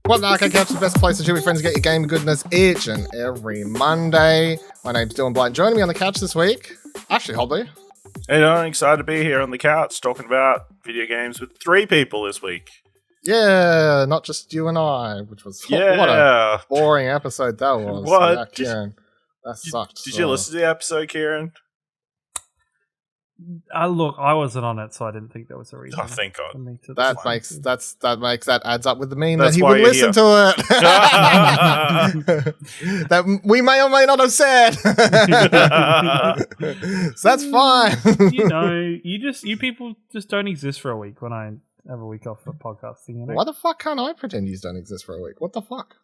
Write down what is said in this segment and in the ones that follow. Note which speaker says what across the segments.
Speaker 1: What an Arcade Couch is the best place to chill with friends and get your game goodness each and every Monday. My name's Dylan Blight. Joining me on the couch this week, Ashley Hobley.
Speaker 2: Hey, I'm excited to be here on the couch talking about video games with three people this week.
Speaker 1: Yeah, not just you and I, which was what a boring episode that was.
Speaker 2: What?
Speaker 1: Yeah, Kieran, that sucked.
Speaker 2: Did you listen to the episode, Kieran?
Speaker 3: Look, I wasn't on it, so I didn't think there was a reason.
Speaker 2: Oh, thank God.
Speaker 3: For me to
Speaker 1: That adds up with the meme
Speaker 2: That's
Speaker 1: that he
Speaker 2: why
Speaker 1: would
Speaker 2: you're
Speaker 1: listen to it. That we may or may not have said. So that's fine.
Speaker 3: You people just don't exist for a week when I have a week off for podcasting. You know?
Speaker 1: Why the fuck can't I pretend you don't exist for a week? What the fuck?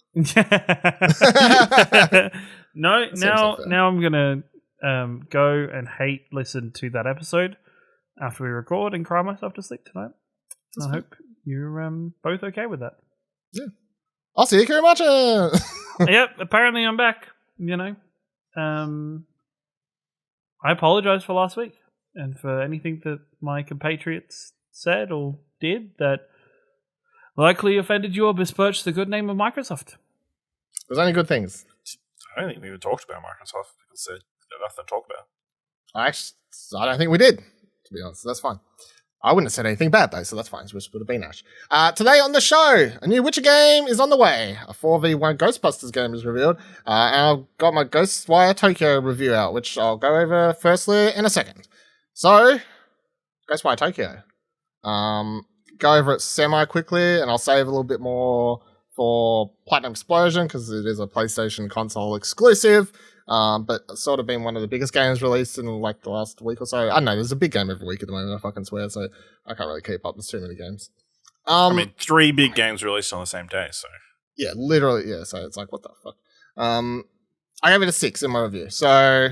Speaker 3: No, now I'm gonna go and listen to that episode after we record and cry myself to sleep tonight. I hope you're both okay with that.
Speaker 1: Yeah. I'll see you very much.
Speaker 3: Yep, apparently I'm back. I apologize for last week and for anything that my compatriots said or did that likely offended you or besmirched the good name of Microsoft.
Speaker 1: There's only good things.
Speaker 2: I don't think we even talked about Microsoft because there's nothing to talk about.
Speaker 1: I don't think we did, to be honest. So that's fine. I wouldn't have said anything bad, though, so that's fine. Which would have been Ash. Today on the show, a new Witcher game is on the way. A 4v1 Ghostbusters game is revealed. And I've got my Ghostwire Tokyo review out, which I'll go over firstly in a second. So, Ghostwire Tokyo. Go over it semi-quickly, and I'll save a little bit more for Platinum Explosion, because it is a PlayStation console exclusive. But it's sort of been one of the biggest games released in like the last week or so. I don't know, there's a big game every week at the moment, I fucking swear, so I can't really keep up. There's too many games.
Speaker 2: I mean, 3 big games released on the same day, so.
Speaker 1: Yeah, literally, yeah, so it's like, what the fuck? I gave it a 6 in my review. So,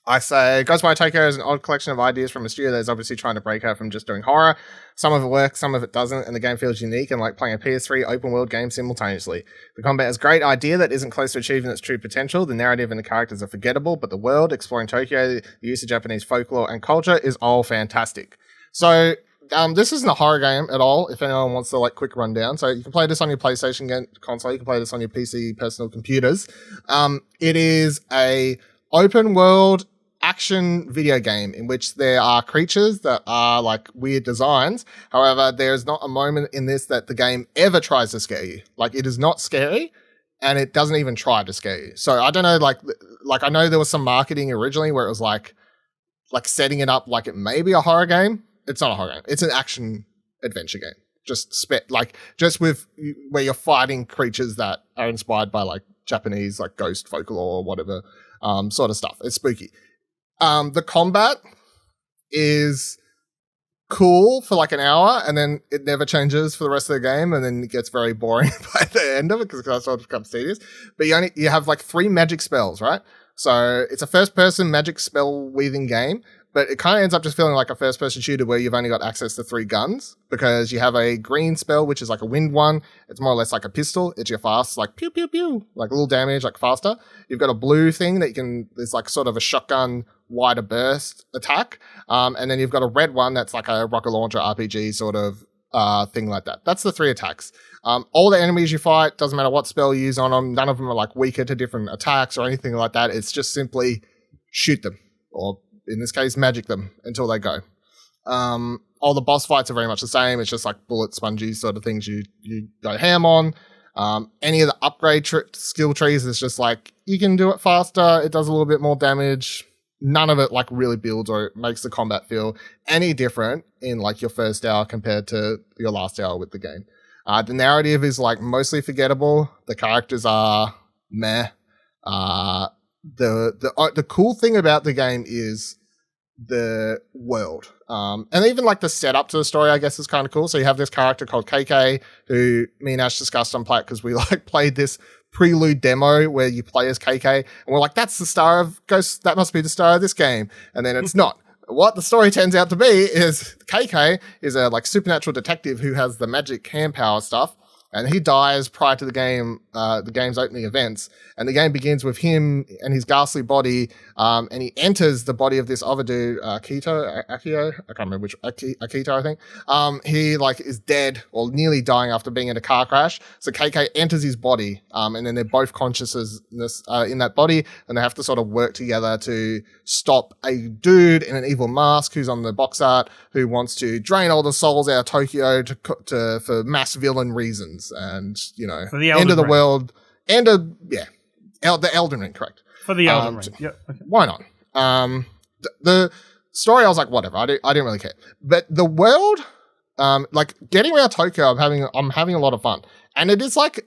Speaker 1: I say Ghostwire Tokyo is an odd collection of ideas from a studio that is obviously trying to break out from just doing horror. Some of it works, some of it doesn't, and the game feels unique and like playing a PS3 open-world game simultaneously. The combat has a great idea that isn't close to achieving its true potential. The narrative and the characters are forgettable, but the world, exploring Tokyo, the use of Japanese folklore and culture is all fantastic. So, this isn't a horror game at all, if anyone wants to like quick rundown. So you can play this on your PlayStation console, you can play this on your PC personal computers. It is a open-world action video game in which there are creatures that are like weird designs. However, there's not a moment in this that the game ever tries to scare you. Like, it is not scary, and it doesn't even try to scare you. So I don't know, like I know there was some marketing originally where it was like setting it up like it may be a horror game. It's not a horror game. It's an action adventure game. Just with where you're fighting creatures that are inspired by like Japanese like ghost folklore or whatever sort of stuff. It's spooky. The combat is cool for like an hour, and then it never changes for the rest of the game, and then it gets very boring by the end of it because it sort of becomes tedious. But you have like 3 magic spells, right? So it's a first-person magic spell weaving game, but it kind of ends up just feeling like a first-person shooter where you've only got access to 3 guns, because you have a green spell, which is like a wind one. It's more or less like a pistol. It's your fast, like pew, pew, pew, like a little damage, like faster. You've got a blue thing that there's like sort of a shotgun wider burst attack. And then you've got a red one that's like a rocket launcher RPG sort of thing like that. That's the 3 attacks. All the enemies you fight, doesn't matter what spell you use on them, none of them are like weaker to different attacks or anything like that. It's just simply shoot them, or in this case, magic them until they go. All the boss fights are very much the same. It's just like bullet spongy sort of things you go ham on. Any of the upgrade skill trees is just like, you can do it faster, it does a little bit more damage. None of it like really builds or makes the combat feel any different in like your first hour compared to your last hour with the game. The narrative is like mostly forgettable. The characters are meh. The cool thing about the game is the world. And even like the setup to the story, I guess, is kind of cool. So you have this character called KK, who me and Ash discussed on Platt because we like played this prelude demo where you play as KK, and we're like, that's the star of Ghost, that must be the star of this game. And then it's not. What the story turns out to be is KK is a like supernatural detective who has the magic hand power stuff, And he dies prior to the game's opening events. And the game begins with him and his ghastly body, and he enters the body of this other dude, Akito, I can't remember which, Akito, I think. He like is dead or nearly dying after being in a car crash. So KK enters his body, and then they're both consciousness in that body, and they have to sort of work together to stop a dude in an evil mask who's on the box art who wants to drain all the souls out of Tokyo for mass villain reasons. And,
Speaker 3: for the
Speaker 1: end of the
Speaker 3: Ring.
Speaker 1: world, the Elden Ring, correct.
Speaker 3: For the Elden Ring, yep. Okay.
Speaker 1: Why not? The story, I was like, whatever, I didn't really care. But the world, like, getting around Tokyo, I'm having a lot of fun. And it is like,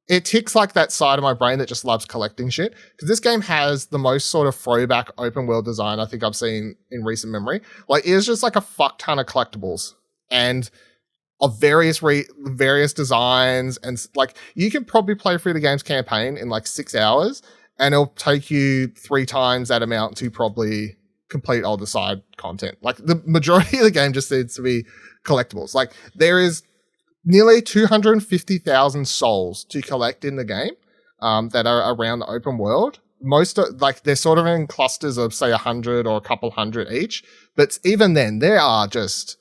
Speaker 1: it ticks like that side of my brain that just loves collecting shit. Because this game has the most sort of throwback open world design I think I've seen in recent memory. Like, it is just like a fuck ton of collectibles. And of various designs, and like you can probably play through the game's campaign in like 6 hours, and it'll take you 3 times that amount to probably complete all the side content. Like the majority of the game just needs to be collectibles. Like there is nearly 250,000 souls to collect in the game that are around the open world. Most like they're sort of in clusters of say 100 or a couple hundred each, but even then there are just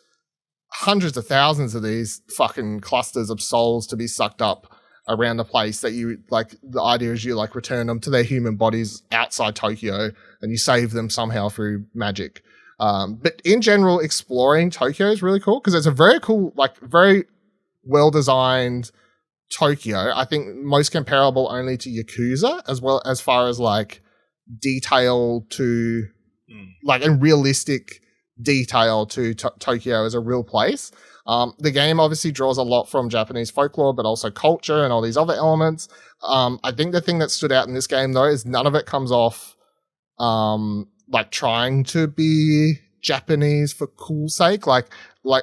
Speaker 1: hundreds of thousands of these fucking clusters of souls to be sucked up around the place that you like. The idea is you like return them to their human bodies outside Tokyo and you save them somehow through magic. But in general, exploring Tokyo is really cool because it's a very cool, like very well designed Tokyo. I think most comparable only to Yakuza as well as far as like detail to like and realistic detail to Tokyo as a real place. The game obviously draws a lot from Japanese folklore, but also culture and all these other elements. I think the thing that stood out in this game though is none of it comes off like trying to be Japanese for cool sake. Like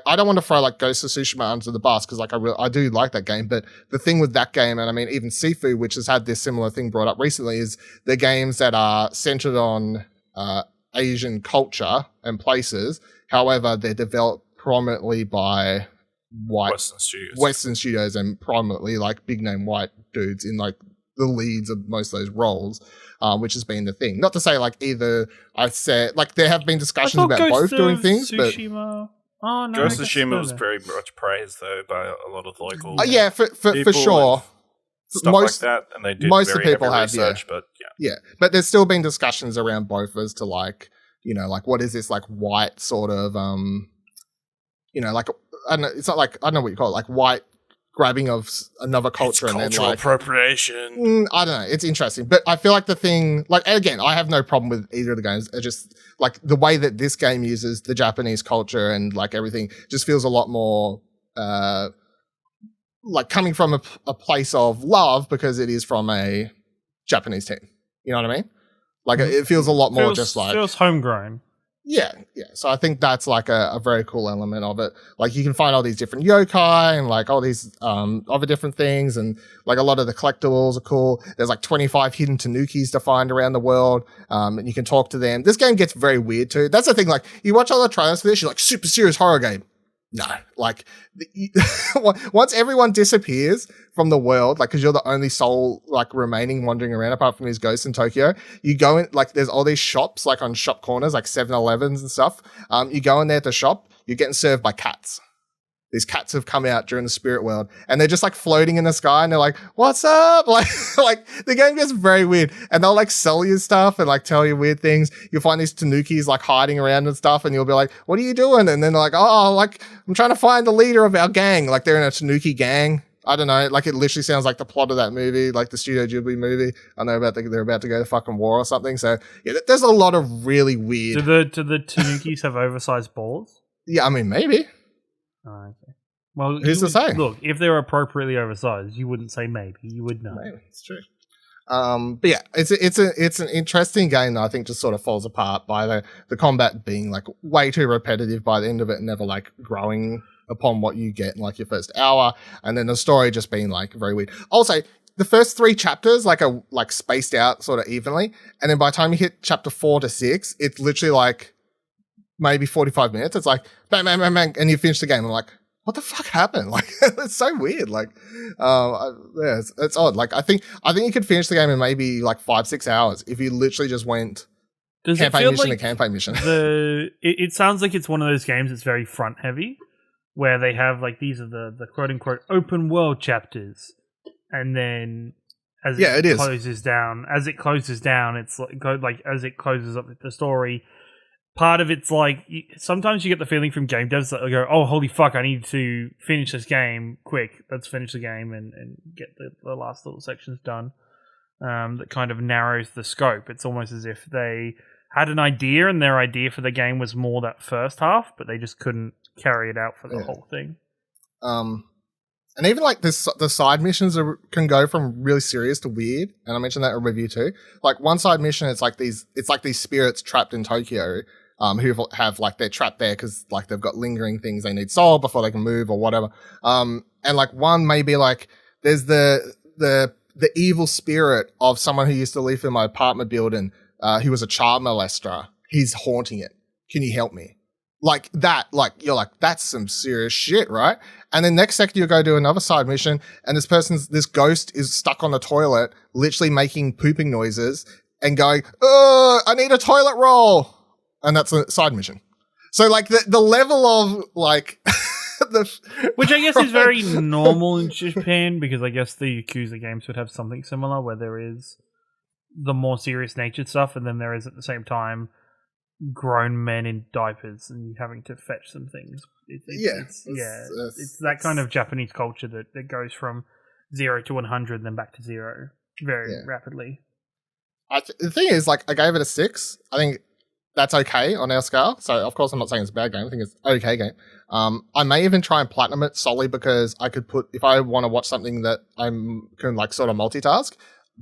Speaker 1: I don't want to throw like Ghost of Tsushima under the bus because like I do like that game, but the thing with that game, and I mean even Sifu, which has had this similar thing brought up recently, is the games that are centered on Asian culture and places. However, they're developed prominently by Western studios and prominently like big name white dudes in like the leads of most of those roles, which has been the thing. Not to say like either I said like there have been discussions about both doing things,
Speaker 3: Tsushima. Oh no,
Speaker 2: Ghost of Tsushima was very much praised though by a lot of the local
Speaker 1: yeah, for sure.
Speaker 2: Stuff most, like that, and they did
Speaker 1: most
Speaker 2: very
Speaker 1: of the people
Speaker 2: heavy
Speaker 1: have,
Speaker 2: research, but
Speaker 1: yeah. But there's still been discussions around both as to like, you know, like what is this like white sort of, you know, like I don't know, it's not like I don't know what you call it, like white grabbing of another culture
Speaker 2: it's
Speaker 1: and
Speaker 2: cultural
Speaker 1: then like
Speaker 2: appropriation.
Speaker 1: I don't know, it's interesting, but I feel like the thing, like again, I have no problem with either of the games. It's just like the way that this game uses the Japanese culture and like everything just feels a lot more. Like coming from a place of love because it is from a Japanese team. You know what I mean? Like it feels a lot more just like...
Speaker 3: Feels homegrown.
Speaker 1: Yeah. So I think that's like a very cool element of it. Like you can find all these different yokai and like all these other different things, and like a lot of the collectibles are cool. There's like 25 hidden tanukis to find around the world, and you can talk to them. This game gets very weird too. That's the thing, like you watch all the trailers for this, you're like, super serious horror game. No, like once everyone disappears from the world, like because you're the only soul like remaining wandering around apart from these ghosts in Tokyo, you go in like there's all these shops like on shop corners like 7-Elevens and stuff. You go in there to shop, you're getting served by cats. These cats have come out during the spirit world and they're just like floating in the sky and they're like, what's up? Like the game gets very weird and they'll like sell you stuff and like tell you weird things. You'll find these tanukis like hiding around and stuff and you'll be like, what are you doing? And then they're like, oh, like I'm trying to find the leader of our gang. Like they're in a tanuki gang. I don't know. Like it literally sounds like the plot of that movie, like the Studio Ghibli movie. I know they're about to go to fucking war or something. So yeah, there's a lot of really weird.
Speaker 3: Do the tanukis have oversized balls?
Speaker 1: Yeah, I mean, maybe.
Speaker 3: Oh, okay. Well,
Speaker 1: who's to say?
Speaker 3: Look, if they're appropriately oversized, you wouldn't say maybe. You would know.
Speaker 1: Maybe it's true. But yeah, it's an interesting game that I think just sort of falls apart by the combat being like way too repetitive by the end of it, and never like growing upon what you get in like your first hour, and then the story just being like very weird. Also, the first 3 chapters like are like spaced out sort of evenly, and then by the time you hit chapter 4 to 6, it's literally like maybe 45 minutes. It's like bang, bang, bang, bang, and you finish the game. I'm like, what the fuck happened? Like, it's so weird. Like, yeah, it's odd. Like, I think you could finish the game in maybe like 5-6 hours if you literally just went campaign mission to campaign mission.
Speaker 3: It sounds like it's one of those games that's very front heavy, where they have like these are the quote unquote open world chapters, and then as it closes down, it's like as it closes up the story. Part of it's like, sometimes you get the feeling from game devs that they go, oh, holy fuck, I need to finish this game quick. Let's finish the game and get the last little sections done. That kind of narrows the scope. It's almost as if they had an idea and their idea for the game was more that first half, but they just couldn't carry it out for the whole thing.
Speaker 1: And even like the side missions can go from really serious to weird. And I mentioned that in a review too. Like one side mission, it's like these spirits trapped in Tokyo. Who have like they're trapped there because like they've got lingering things they need solved before they can move or whatever. And like one may be like there's the evil spirit of someone who used to live in my apartment building, who was a child molester. He's haunting it. Can you help me? Like that, like you're like, that's some serious shit, right? And then next second you go do another side mission and this ghost is stuck on the toilet, literally making pooping noises and going, oh, I need a toilet roll. And that's a side mission. So like the level of like
Speaker 3: which I guess is very normal in Japan, because I guess the Yakuza games would have something similar where there is the more serious natured stuff and then there is at the same time grown men in diapers and having to fetch some things. It's that kind of Japanese culture that goes from 0 to 100 then back to 0 very rapidly.
Speaker 1: The thing is, like, I gave it a 6. I think that's okay on our scale. So, of course, I'm not saying it's a bad game. I think it's an okay game. I may even try and platinum it solely because I could if I want to watch something that I can, like, sort of multitask,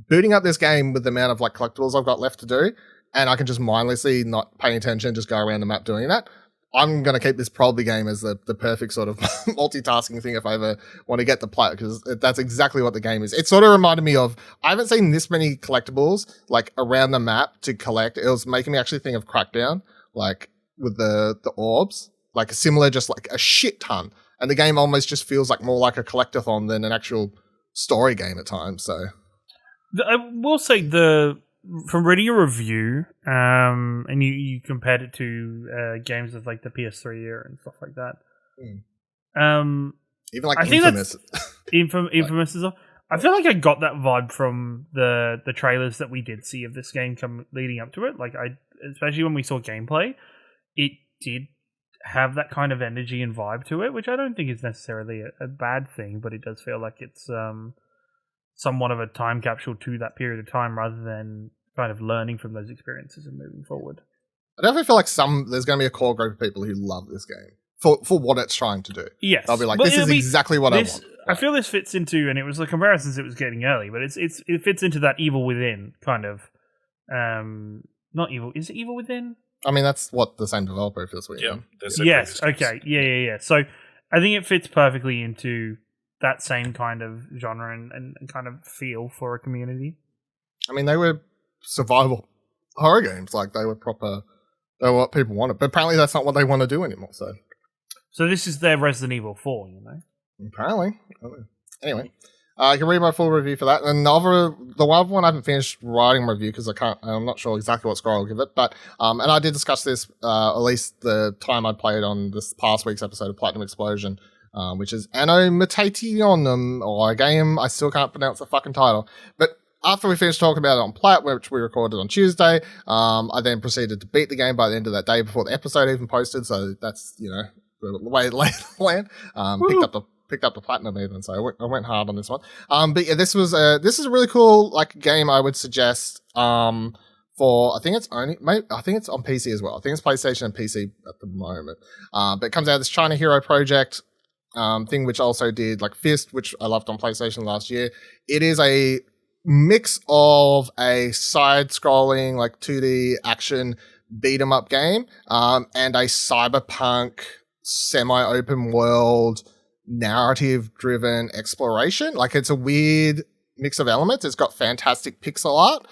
Speaker 1: booting up this game with the amount of, like, collectibles I've got left to do, and I can just mindlessly not pay attention, just go around the map doing that, I'm going to keep this probably game as the perfect sort of multitasking thing if I ever want to get the plat, because that's exactly what the game is. It sort of reminded me of, I haven't seen this many collectibles like around the map to collect. It was making me actually think of Crackdown, like with the orbs, like similar, just like a shit ton. And the game almost just feels like more like a collectathon than an actual story game at times. So
Speaker 3: I will say from reading a review, and you compared it to games of like the PS3 era and stuff like that.
Speaker 1: Even like
Speaker 3: I
Speaker 1: Infamous.
Speaker 3: Infamous as well. I feel like I got that vibe from the trailers that we did see of this game leading up to it. Like especially when we saw gameplay, it did have that kind of energy and vibe to it, which I don't think is necessarily a bad thing, but it does feel like it's somewhat of a time capsule to that period of time rather than kind of learning from those experiences and moving forward.
Speaker 1: I definitely feel like there's going to be a core group of people who love this game for what it's trying to do.
Speaker 3: Yes.
Speaker 1: They'll be like, this is exactly what I want.
Speaker 3: I feel this fits into, and it was the comparisons it was getting early, but it fits into that Evil Within kind of, not evil. Is it Evil Within?
Speaker 1: I mean, that's what the same developer feels weird.
Speaker 2: Yeah.
Speaker 3: Yes. Okay. Yeah. So I think it fits perfectly into that same kind of genre and kind of feel for a community.
Speaker 1: I mean, they were survival horror games. Like, they were what people wanted. But apparently that's not what they want to do anymore. So
Speaker 3: this is their Resident Evil 4, you know?
Speaker 1: Apparently. Anyway, I can read my full review for that. And the other one I haven't finished writing my review because I'm not sure exactly what score I'll give it. But, and I did discuss this, at least the time I played on this past week's episode of Platinum Explosion, which is Anno Mutationem, or a game, I still can't pronounce the fucking title. But after we finished talking about it on Plat, which we recorded on Tuesday, I then proceeded to beat the game by the end of that day before the episode even posted. So that's, the way it landed. Picked up the platinum even, so I went hard on this one. But yeah, this is a really cool like game. I would suggest for I think it's on PC as well. I think it's PlayStation and PC at the moment. But it comes out of this China Hero Project thing, which also did like Fist, which I loved on PlayStation last year. It is a mix of a side-scrolling like 2D action beat-em-up game and a cyberpunk semi-open world narrative-driven exploration. Like, it's a weird mix of elements. It's got fantastic pixel art,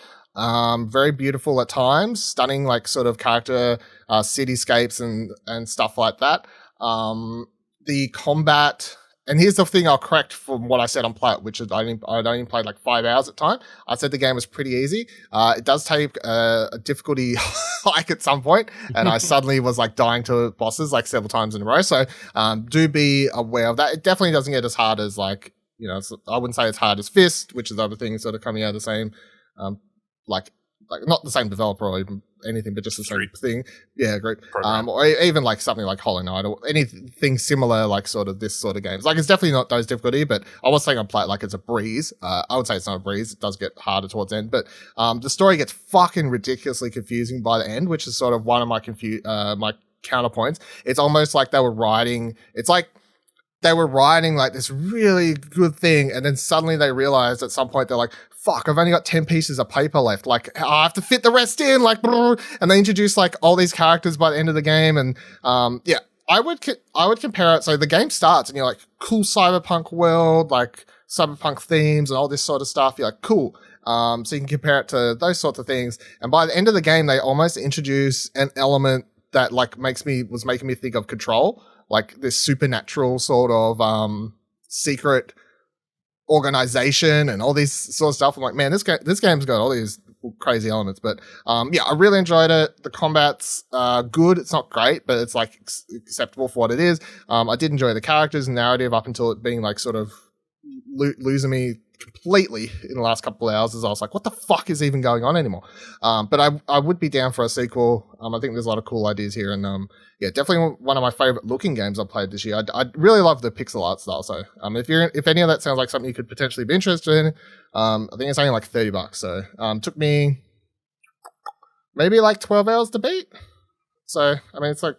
Speaker 1: very beautiful at times, stunning like sort of character cityscapes and stuff like that. the combat. And here's the thing I'll correct from what I said on Plat, which is I'd only played like 5 hours at time. I said the game was pretty easy. It does take a difficulty hike at some point, and I suddenly was like dying to bosses like several times in a row. So do be aware of that. It definitely doesn't get as hard as like, I wouldn't say it's hard as Fist, which is other things sort of coming out of the same, like not the same developer or even anything, but just the same thing. Yeah, great. Or even like something like Hollow Knight or anything similar, like sort of this sort of games. Like it's definitely not those difficulty, but I was saying on Plat like it's a breeze. I would say it's not a breeze. It does get harder towards the end, but the story gets fucking ridiculously confusing by the end, which is sort of one of my my counterpoints. It's almost like they were writing like this really good thing, and then suddenly they realized at some point they're like, fuck, I've only got 10 pieces of paper left. Like, I have to fit the rest in, like, and they introduce like all these characters by the end of the game. And I would compare it. So the game starts and you're like, cool cyberpunk world, like cyberpunk themes and all this sort of stuff. You're like, cool. So you can compare it to those sorts of things. And by the end of the game, they almost introduce an element that like was making me think of Control, like this supernatural sort of secret organization and all these sort of stuff. I'm like, man, this game's got all these crazy elements. But I really enjoyed it. The combat's good. It's not great, but it's like acceptable for what it is. I did enjoy the characters and narrative up until it being like sort of losing me completely in the last couple of hours, as I was like, what the fuck is even going on anymore? But I would be down for a sequel. I think there's a lot of cool ideas here, and definitely one of my favorite looking games I've played this year. I really love the pixel art style. So if any of that sounds like something you could potentially be interested in, I think it's only like $30. So took me maybe like 12 hours to beat. So I mean, it's like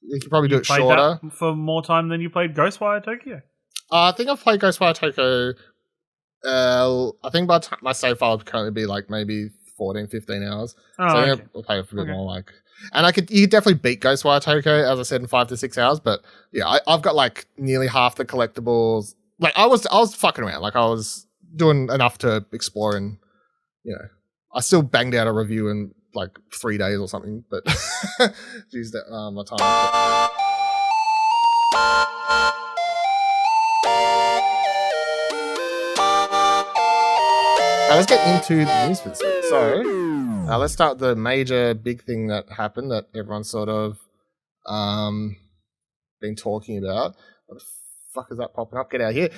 Speaker 1: you could probably do it shorter
Speaker 3: for more time than you played Ghostwire Tokyo.
Speaker 1: I think I've played Ghostwire Tokyo. I think by the time my save file would currently be like maybe 14, 15 hours.
Speaker 3: Oh,
Speaker 1: so I
Speaker 3: okay.
Speaker 1: think I'll play it for a bit more like. And you could definitely beat Ghostwire Tokyo, as I said, in 5 to 6 hours. But yeah, I've got like nearly half the collectibles. Like I was fucking around. Like I was doing enough to explore, and I still banged out a review in like 3 days or something. But used my time. Let's get into the news for this week. So, let's start with the major big thing that happened that everyone's sort of been talking about. What the fuck is that popping up? Get out of here.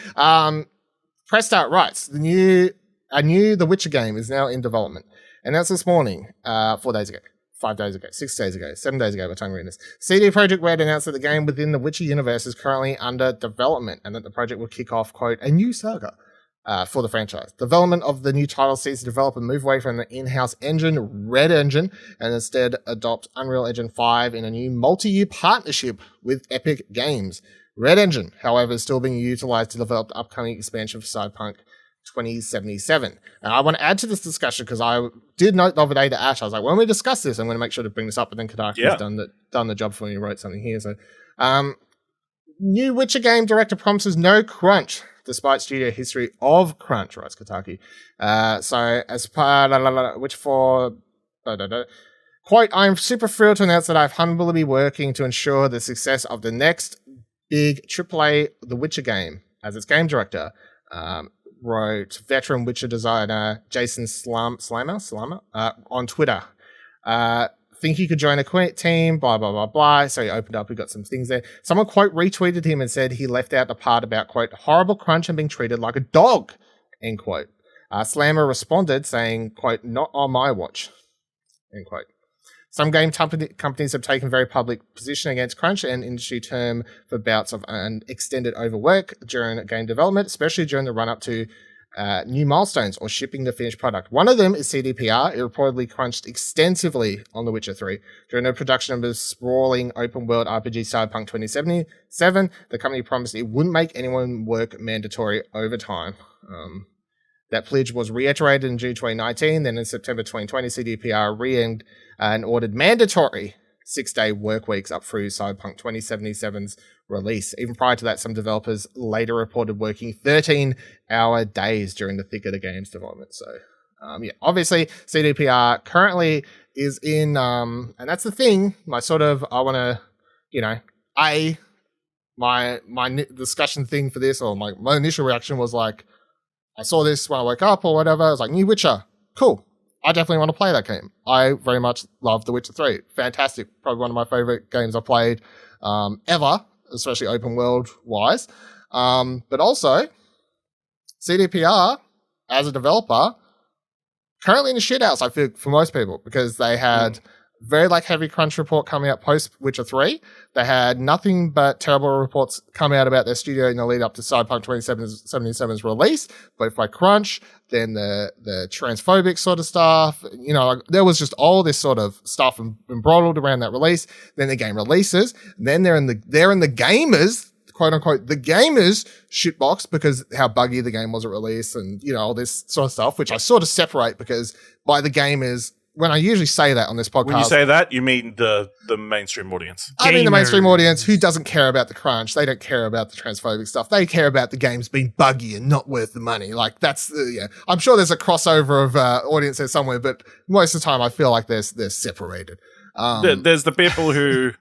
Speaker 1: Press Start writes, a new The Witcher game is now in development. Announced this morning, 4 days ago, 5 days ago, 6 days ago, 7 days ago by the time we're reading this. CD Projekt Red announced that the game within the Witcher universe is currently under development and that the project will kick off, quote, a new saga. For the franchise. Development of the new title sees the developer move away from the in-house engine, Red Engine, and instead adopt Unreal Engine 5 in a new multi-year partnership with Epic Games. Red Engine, however, is still being utilized to develop the upcoming expansion for Cyberpunk 2077. And I want to add to this discussion because I did note the other day to Ash, I was like, when we discuss this, I'm going to make sure to bring this up, but then Kotaku has done the job for me and wrote something here. So, new Witcher game director promises no crunch, despite studio history of crunch, writes Kotaku. So, as part, quote, I'm super thrilled to announce that I've humbly been working to ensure the success of the next big AAA The Witcher game as its game director, wrote veteran Witcher designer Jason Slammer on Twitter. Think he could join a team, blah, blah, blah, blah. So he opened up, we got some things there. Someone, quote, retweeted him and said he left out the part about, quote, horrible crunch and being treated like a dog, end quote. Slammer responded saying, quote, not on my watch, end quote. Some game companies have taken very public position against crunch, an industry term for bouts of extended overwork during game development, especially during the run-up to new milestones or shipping the finished product. One of them is CDPR. It reportedly crunched extensively on The Witcher 3. During the production of the sprawling open-world RPG Cyberpunk 2077, the company promised it wouldn't make anyone work mandatory overtime. That pledge was reiterated in June 2019. Then in September 2020, CDPR re-ended and ordered mandatory 6-day work weeks up through Cyberpunk 2077's release. Even prior to that, some developers later reported working 13-hour days during the thick of the game's development. So, obviously, CDPR currently is in, and that's the thing, I want to, my discussion thing for this, or my initial reaction was like, I saw this when I woke up or whatever. I was like, new Witcher, cool. I definitely want to play that game. I very much love The Witcher 3. Fantastic. Probably one of my favorite games I've played ever, especially open world wise. But also, CDPR, as a developer, currently in the shithouse, I feel, for most people, because they had very heavy crunch report coming out post Witcher 3. They had nothing but terrible reports come out about their studio in the lead up to Cyberpunk 2077's release, both by crunch, then the transphobic sort of stuff. There was just all this sort of stuff embroiled around that release. Then the game releases, and then they're in the gamers, quote unquote, the gamers shitbox because how buggy the game was at release, and all this sort of stuff, which I sort of separate, because by the gamers, when I usually say that on this podcast,
Speaker 2: when you say that, you mean the mainstream audience.
Speaker 1: I mean the mainstream audience who doesn't care about the crunch. They don't care about the transphobic stuff. They care about the games being buggy and not worth the money. That's I'm sure there's a crossover of audiences somewhere, but most of the time I feel like they're separated.
Speaker 2: There's the people who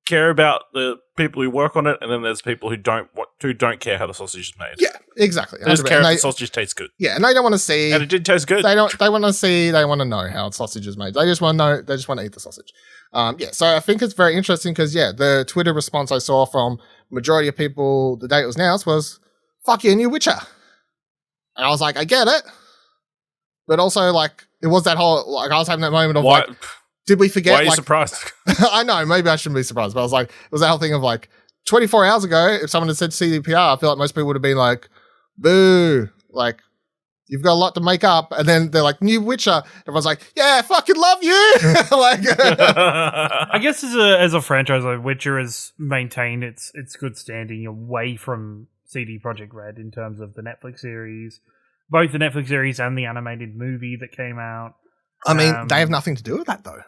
Speaker 2: care about the people who work on it, and then there's people who don't care how the sausage is made.
Speaker 1: Yeah, exactly.
Speaker 2: They just care if the sausage tastes good.
Speaker 1: Yeah, and they don't want to see.
Speaker 2: And it did taste good.
Speaker 1: They want to see. They want to know how sausage is made. They just want to know. They just want to eat the sausage. So I think it's very interesting because the Twitter response I saw from majority of people the day it was announced was, "Fuck yeah, new Witcher," and I was like, I get it, but also it was that whole I was having that moment of
Speaker 2: what?
Speaker 1: Did we forget?
Speaker 2: Why are you surprised?
Speaker 1: I know, maybe I shouldn't be surprised, but I was like, it was that whole thing of 24 hours ago, if someone had said CDPR, I feel like most people would have been like, boo, you've got a lot to make up. And then they're like, new Witcher. Everyone's like, yeah, I fucking love you.
Speaker 3: I guess as a franchise, Witcher has maintained its good standing away from CD Projekt Red in terms of the Netflix series, both the Netflix series and the animated movie that came out.
Speaker 1: I mean, they have nothing to do with that, though.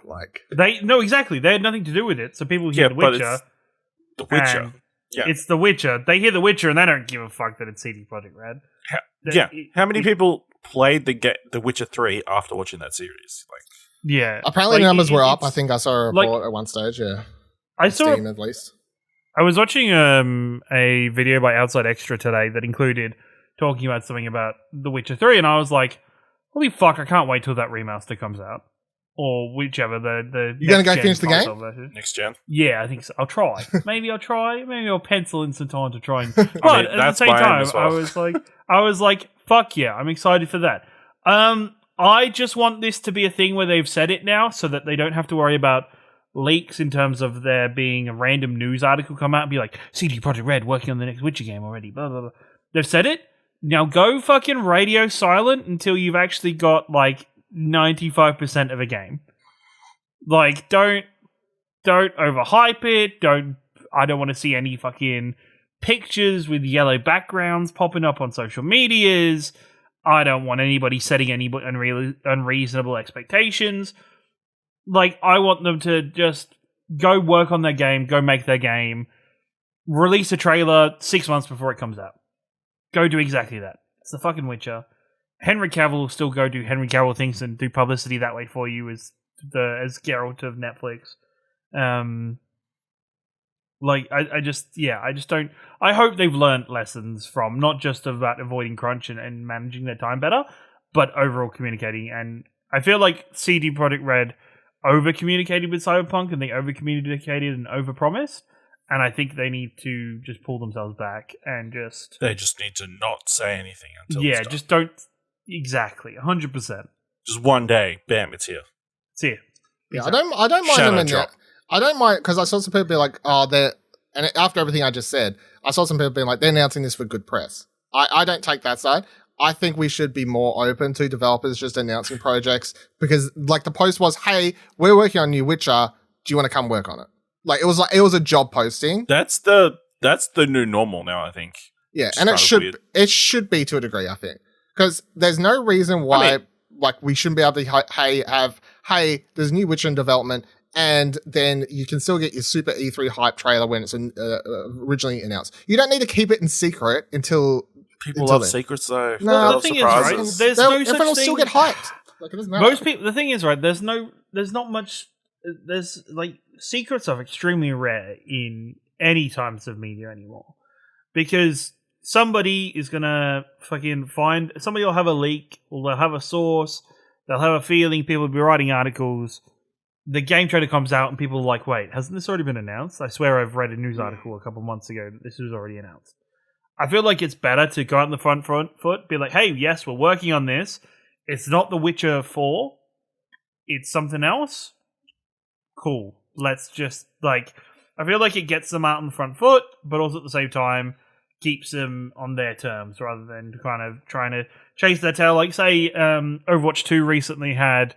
Speaker 3: Exactly. They had nothing to do with it. So people hear The Witcher.
Speaker 2: The Witcher.
Speaker 3: Yeah. It's The Witcher. They hear The Witcher and they don't give a fuck that it's CD Projekt Red.
Speaker 2: How many people played The Witcher 3 after watching that series?
Speaker 1: Apparently the numbers were up. I think I saw a report at one stage, yeah.
Speaker 3: I saw
Speaker 1: Steam, at least.
Speaker 3: I was watching a video by Outside Extra today that included talking about something about The Witcher 3, and I was like, holy fuck, I can't wait till that remaster comes out. Or whichever, the
Speaker 1: you going to go finish the game?
Speaker 2: Version. Next gen?
Speaker 3: Yeah, I think so. I'll try. Maybe I'll try. Maybe I'll pencil in some time to try and... But at the same time, I was like, fuck yeah, I'm excited for that. I just want this to be a thing where they've said it now so that they don't have to worry about leaks in terms of there being a random news article come out and be like, CD Projekt Red working on the next Witcher game already, blah, blah, blah. They've said it. Now go fucking radio silent until you've actually got 95% of a game. Don't overhype it. I don't want to see any fucking pictures with yellow backgrounds popping up on social medias. I don't want anybody setting any unreasonable expectations. I want them to just go work on their game, go make their game, release a trailer 6 months before it comes out. Go do exactly that. It's the fucking Witcher. Henry Cavill will still go do Henry Cavill things and do publicity that way for you as Geralt of Netflix. I just don't. I hope they've learned lessons from not just about avoiding crunch and managing their time better, but overall communicating. And I feel like CD Projekt Red over communicated with Cyberpunk, and they over communicated and over promised. And I think they need to just pull themselves back and just...
Speaker 2: They just need to not say anything until
Speaker 3: it's done. Just don't... Exactly, 100%.
Speaker 2: Just one day, bam, it's here.
Speaker 3: It's here.
Speaker 1: Yeah, exactly. I don't mind them in that. I don't mind, because I saw some people be like, they're... And after everything I just said, I saw some people being like, they're announcing this for good press. I don't take that side. I think we should be more open to developers just announcing projects, because the post was, hey, we're working on New Witcher, do you want to come work on it? It was a job posting.
Speaker 2: That's the new normal now, I think.
Speaker 1: Yeah, and it should be to a degree, I think, because there's no reason why we shouldn't be able to hey, there's a new Witcher in development, and then you can still get your super E3 hype trailer when it's originally announced. You don't need to keep it in secret until
Speaker 2: people love secrets though.
Speaker 1: No,
Speaker 3: the thing is, right, there's no such
Speaker 1: everyone will
Speaker 3: thing.
Speaker 1: Still get hyped. It doesn't matter.
Speaker 3: Most people. The thing is, right, there's not much. There's secrets are extremely rare in any types of media anymore. Because somebody is going to fucking somebody will have a leak, or they'll have a source, they'll have a feeling, people will be writing articles. The game trailer comes out and people are like, wait, hasn't this already been announced? I swear I've read a news article a couple months ago that this was already announced. I feel like it's better to go out in the front foot, be like, hey, yes, we're working on this. It's not The Witcher 4. It's something else. Cool. Let's just, I feel like it gets them out on the front foot, but also at the same time keeps them on their terms rather than kind of trying to chase their tail. Like, say, Overwatch 2 recently had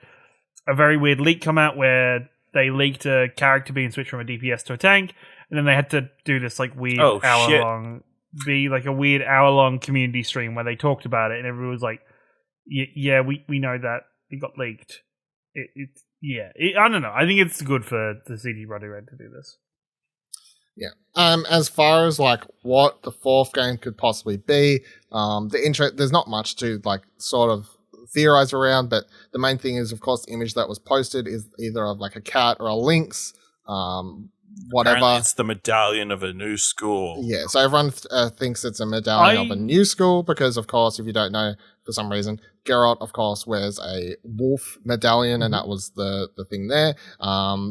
Speaker 3: a very weird leak come out where they leaked a character being switched from a DPS to a tank, and then they had to do this weird hour-long community stream where they talked about it, and everyone was like, yeah, we know that it got leaked. I don't know. I think it's good for the CD Projekt Red to do this.
Speaker 1: Yeah. As far as what the fourth game could possibly be, there's not much to sort of theorize around, but the main thing is, of course, the image that was posted is either of a cat or a lynx, whatever.
Speaker 2: Apparently it's the medallion of a new school.
Speaker 1: Yeah, so everyone thinks it's a medallion of a new school because, of course, if you don't know, for some reason, Geralt, of course, wears a wolf medallion, and that was the thing there.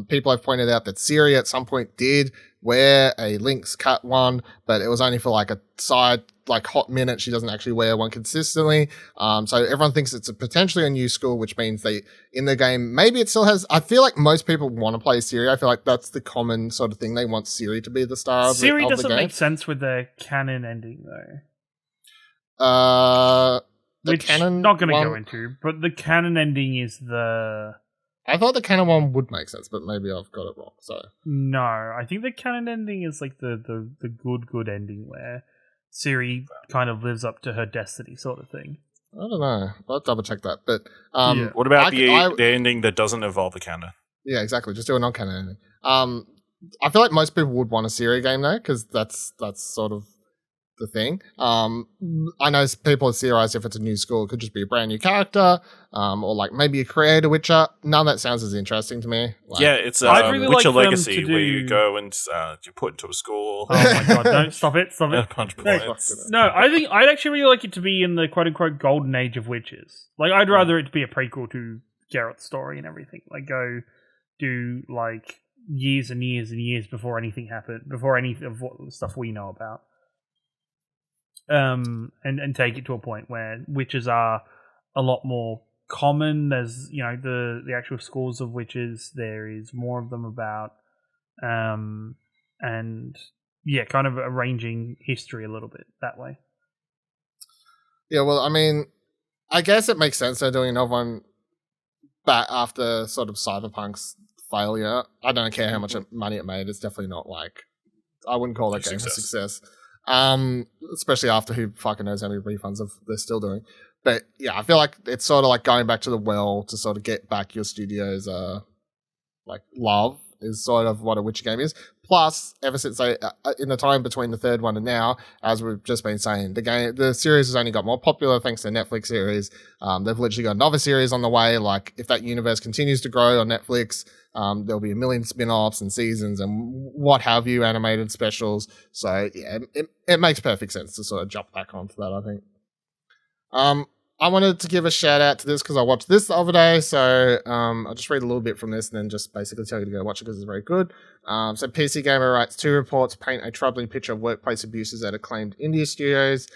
Speaker 1: People have pointed out that Cherie at some point did wear a lynx cat one, but it was only for a side hot minute. She doesn't actually wear one consistently. So everyone thinks it's potentially a new school, which means they in the game maybe it still has. I feel like most people want to play Cherie. I feel like that's the common sort of thing. They want Cherie to be the star of the game.
Speaker 3: Cherie doesn't make sense with the canon ending though. Which I'm not going to go into, but the canon ending is the...
Speaker 1: I thought the canon one would make sense, but maybe I've got it wrong. So
Speaker 3: no, I think the canon ending is the good ending where Cherie kind of lives up to her destiny sort of thing.
Speaker 1: I don't know. I'll double check that. But
Speaker 2: what about the ending that doesn't involve the canon?
Speaker 1: Yeah, exactly. Just do a non-canon ending. I feel like most people would want a Cherie game though, because that's sort of the thing. I know people have theorized if it's a new school, it could just be a brand new character, or maybe a creator Witcher. None of that sounds as interesting to me.
Speaker 2: It's really Witcher Legacy, where you go and you put into a school.
Speaker 3: Oh my god! Don't stop it!
Speaker 2: Punch points.
Speaker 3: No, I think I'd actually really like it to be in the quote unquote golden age of witches. I'd rather it be a prequel to Geralt's story and everything. Go do years and years and years before anything happened, before any of what stuff we know about. And take it to a point where witches are a lot more common. There's the actual schools of witches. There is more of them about, and kind of arranging history a little bit that way.
Speaker 1: Yeah, well, I mean, I guess it makes sense they're doing another one back after sort of Cyberpunk's failure. I don't care how much money it made. It's definitely not I wouldn't call that game a success. Especially after who fucking knows how many refunds they're still doing. But yeah, I feel like it's sort of going back to the well to sort of get back your studio's love is sort of what a Witcher game is. Plus, ever since in the time between the third one and now, as we've just been saying, the series has only got more popular thanks to Netflix series. They've literally got another series on the way. If that universe continues to grow on Netflix, there'll be a million spin-offs and seasons and what have you, animated specials. So yeah, it makes perfect sense to sort of jump back onto that, I think. I wanted to give a shout out to this because I watched this the other day. So I'll just read a little bit from this and then just basically tell you to go watch it because it's very good. So PC Gamer writes, 2 reports paint a troubling picture of workplace abuses at acclaimed indie studios.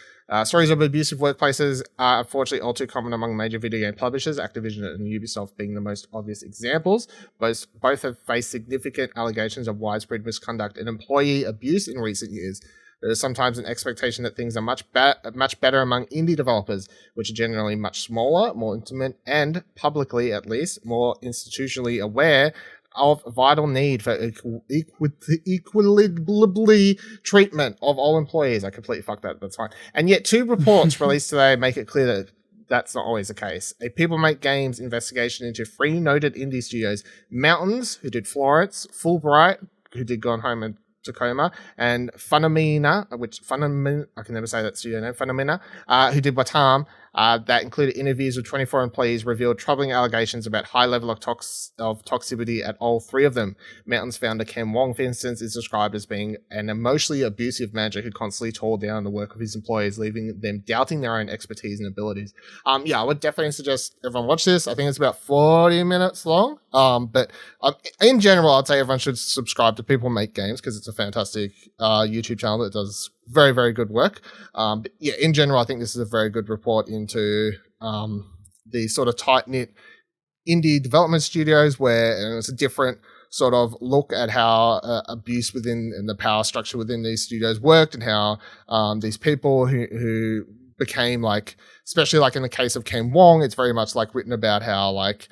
Speaker 1: Stories of abusive workplaces are unfortunately all too common among major video game publishers, Activision and Ubisoft being the most obvious examples. Both have faced significant allegations of widespread misconduct and employee abuse in recent years. There is sometimes an expectation that things are much better among indie developers, which are generally much smaller, more intimate, and, publicly at least, more institutionally aware of vital need for equally treatment of all employees. I completely fucked that, that's fine. And yet 2 reports released today make it clear that that's not always the case. A People Make Games investigation into 3 noted indie studios, Mountains, who did Florence, Fulbright, who did Gone Home and Tacoma, and Phenomena, I can never say that studio name, Phenomena, who did Batam, that included interviews with 24 employees, revealed troubling allegations about high level of toxicity at all 3 of them. Mountain's founder Ken Wong, for instance, is described as being an emotionally abusive manager who constantly tore down the work of his employees, leaving them doubting their own expertise and abilities. I would definitely suggest everyone watch this. I think it's about 40 minutes long. But in general, I'd say everyone should subscribe to People Make Games because it's a fantastic YouTube channel that does very, very good work. But yeah, in general, I think this is a very good report into the sort of tight-knit indie development studios where it's a different sort of look at how abuse within and the power structure within these studios worked, and how these people who became like, especially like in the case of Ken Wong, it's very much like written about how like,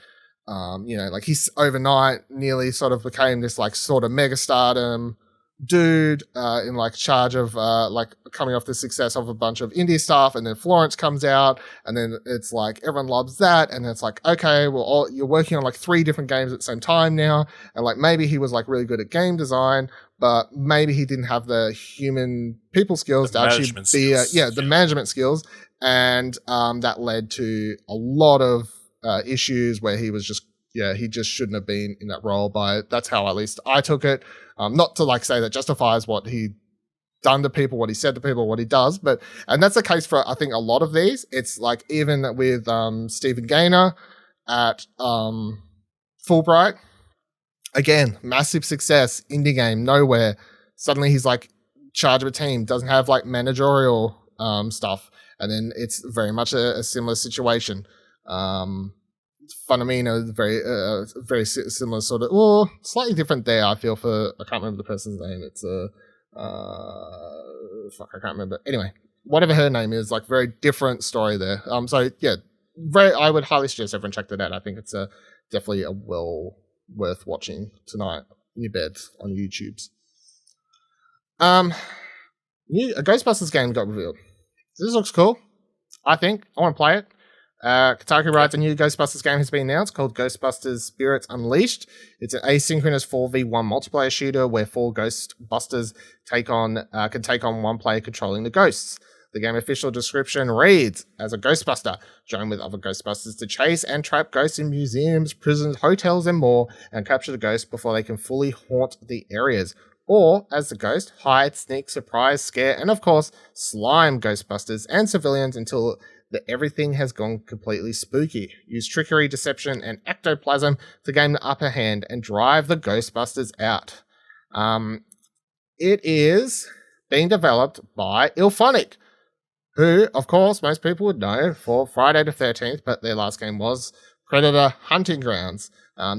Speaker 1: like he's overnight nearly sort of became this like sort of mega stardom dude in like charge of like coming off the success of a bunch of indie stuff, and then Florence comes out, and then it's like everyone loves that, and it's like, okay, well, you're working on like 3 different games at the same time now, and like maybe he was like really good at game design, but maybe he didn't have the human people skills to actually be the management skills, and that led to a lot of issues where he was just he just shouldn't have been in that role. That's how at least I took it. Not to like say that justifies what he done to people, what he said to people, what he does, and that's the case for I think a lot of these. It's like even with Stephen Gaynor at Fulbright, again, massive success, indie game, nowhere. Suddenly he's like charge of a team, doesn't have like managerial stuff, and then it's very much a similar situation. Funamino, very similar sort of, well, slightly different there. I feel for I can't remember the person's name. It's I can't remember. Anyway, whatever her name is, like very different story there. So yeah, I would highly suggest everyone check that out. I think it's definitely a worth watching tonight in your bed on YouTube's. A Ghostbusters game got revealed. This looks cool. I think I want to play it. Kotaku writes a new Ghostbusters game has been announced called Ghostbusters Spirits Unleashed. It's an asynchronous 4v1 multiplayer shooter where 4 Ghostbusters can take on one player controlling the ghosts. The game official description reads, as a Ghostbuster, join with other Ghostbusters to chase and trap ghosts in museums, prisons, hotels, and more, and capture the ghosts before they can fully haunt the areas. Or, as the ghost, hide, sneak, surprise, scare, and of course, slime Ghostbusters and civilians until everything has gone completely spooky. Use trickery, deception, and ectoplasm to gain the upper hand and drive the Ghostbusters out. It is being developed by Ilphonic, who, of course, most people would know for Friday the 13th, but their last game was Predator Hunting Grounds.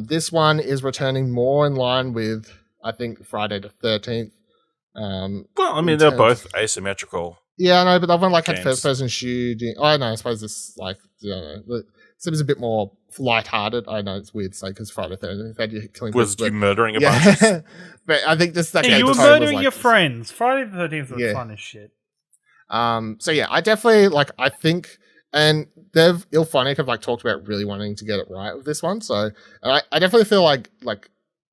Speaker 1: This one is returning more in line with, I think, Friday the 13th.
Speaker 2: They're both asymmetrical.
Speaker 1: Yeah, I know, but the other one like had first-person shooting. Oh, no, I suppose this it seems a bit more lighthearted. I know it's weird to say because Friday the 13th had you killing.
Speaker 2: Was you murdering a bunch?
Speaker 1: But I think this.
Speaker 3: You were murdering your friends. Friday the 13th was fun as shit.
Speaker 1: So yeah, I definitely I think, and Ilphonic have talked about really wanting to get it right with this one. So, and I definitely feel like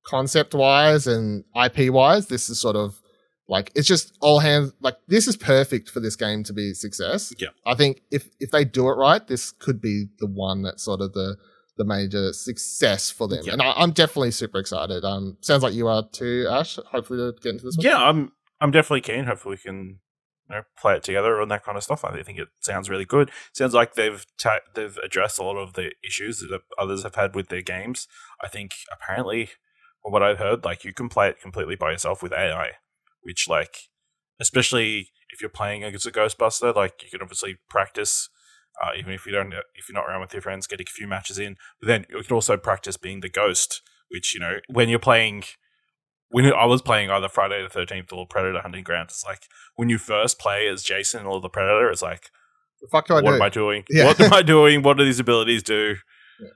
Speaker 1: concept wise and IP wise, this is sort of. It's just all hands. This is perfect for this game to be a success.
Speaker 2: Yeah.
Speaker 1: I think if they do it right, this could be the one that's sort of the major success for them. Yeah. And I'm definitely super excited. Sounds like you are too, Ash. Hopefully to get into this one.
Speaker 2: Yeah, I'm definitely keen. Hopefully we can play it together and that kind of stuff. I think it sounds really good. Sounds like they've addressed a lot of the issues that others have had with their games. I think apparently, from what I've heard, you can play it completely by yourself with AI. Which, especially if you're playing as a Ghostbuster, you can obviously practice, even if you're not around with your friends, getting a few matches in. But then you can also practice being the ghost, which, when you're playing, when I was playing either Friday the 13th or Predator Hunting Grounds, it's when you first play as Jason or the Predator, it's
Speaker 1: the fuck do I do?
Speaker 2: What am I doing? Yeah. What am I doing? What do these abilities do? Yeah.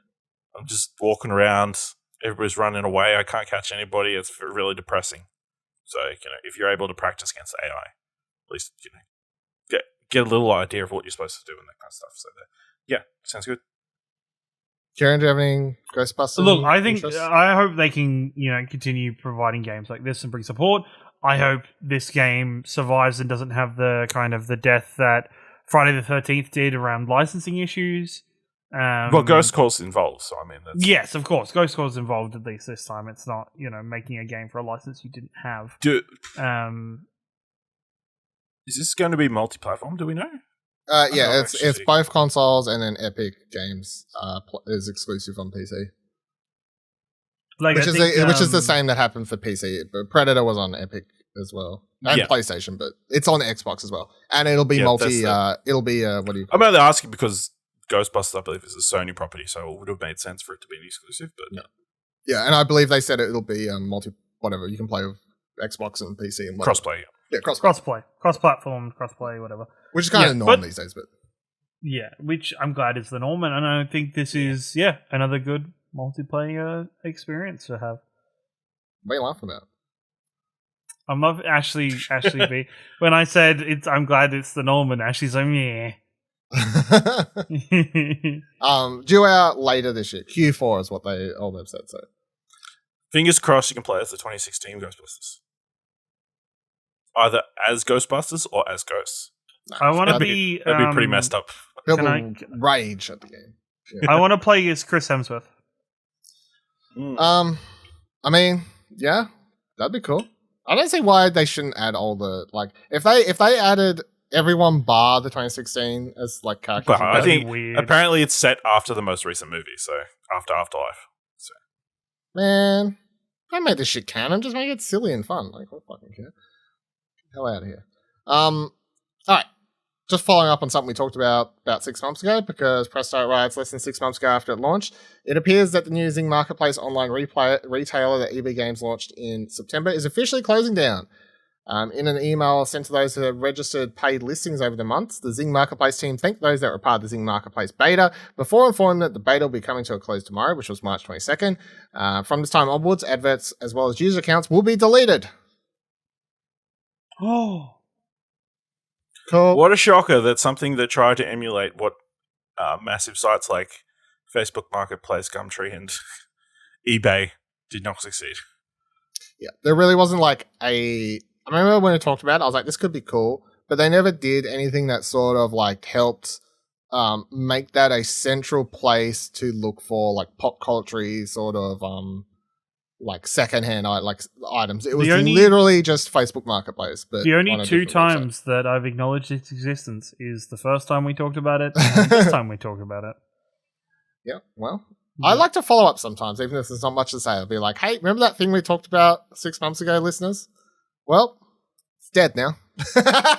Speaker 2: I'm just walking around. Everybody's running away. I can't catch anybody. It's really depressing. So, if you're able to practice against AI, at least, get a little idea of what you're supposed to do and that kind of stuff. So, yeah, sounds good.
Speaker 1: Karen, do you have any Ghostbusters?
Speaker 3: Look, I hope they can, continue providing games like this and bring support. I hope this game survives and doesn't have the kind of the death that Friday the 13th did around licensing issues.
Speaker 2: Well, Ghost Core's involved, so I mean, that's...
Speaker 3: yes, of course, Ghost Core's involved at least this time. It's not, making a game for a license you didn't have.
Speaker 2: Is this going to be multi-platform? Do we know?
Speaker 1: Yeah, it's both consoles, and then Epic Games is exclusive on PC. Which is the same that happened for PC, but Predator was on Epic as well, and PlayStation, but it's on Xbox as well, and it'll be multi. It'll be what do you?
Speaker 2: I'm only asking because Ghostbusters, I believe, is a Sony property, so it would have made sense for it to be an exclusive. But
Speaker 1: yeah, and I believe they said it'll be multi. Whatever you can play with Xbox and PC and whatever.
Speaker 2: Crossplay.
Speaker 1: Yeah, crossplay,
Speaker 3: cross-platform, crossplay, whatever.
Speaker 1: Which is kind of the norm these days, but
Speaker 3: which I'm glad is the norm, and I think this is another good multiplayer experience to have.
Speaker 1: What are you laughing about?
Speaker 3: I'm not Ashley B. When I said I'm glad it's the norm, and Ashley's like, yeah.
Speaker 1: Due out later this year. Q4 is what all they've said. So,
Speaker 2: fingers crossed you can play as the 2016 Ghostbusters, either as Ghostbusters or as Ghosts.
Speaker 3: I want to be.
Speaker 2: That'd be pretty messed up.
Speaker 1: People rage at the game.
Speaker 3: Yeah. I want to play as Chris Hemsworth.
Speaker 1: I mean, yeah, that'd be cool. I don't see why they shouldn't add all the if they added everyone bar the 2016 as characters.
Speaker 2: But I think apparently it's set after the most recent movie, so after Afterlife. So.
Speaker 1: Man, don't make this shit canon. Just make it silly and fun. I fucking care. Hell out of here. All right. Just following up on something we talked about 6 months ago, because Press Start writes less than 6 months ago after it launched, it appears that the new Zing Marketplace online retailer that EB Games launched in September is officially closing down. In an email sent to those who have registered paid listings over the months, the Zing Marketplace team thanked those that were part of the Zing Marketplace beta before informing that the beta will be coming to a close tomorrow, which was March 22nd. From this time onwards, adverts as well as user accounts will be deleted.
Speaker 3: Oh.
Speaker 1: Cool.
Speaker 2: What a shocker that something that tried to emulate what massive sites like Facebook Marketplace, Gumtree, and eBay did not succeed.
Speaker 1: Yeah, there really wasn't I remember when we talked about it, I was like, this could be cool, but they never did anything that sort of helped make that a central place to look for pop culture sort of secondhand items. It was literally just Facebook Marketplace. But
Speaker 3: the only 2 times that I've acknowledged its existence is the first time we talked about it and this time we talk about it.
Speaker 1: Yeah, well, I like to follow up sometimes, even if there's not much to say. I'll be like, hey, remember that thing we talked about 6 months ago, listeners? Well, it's dead now.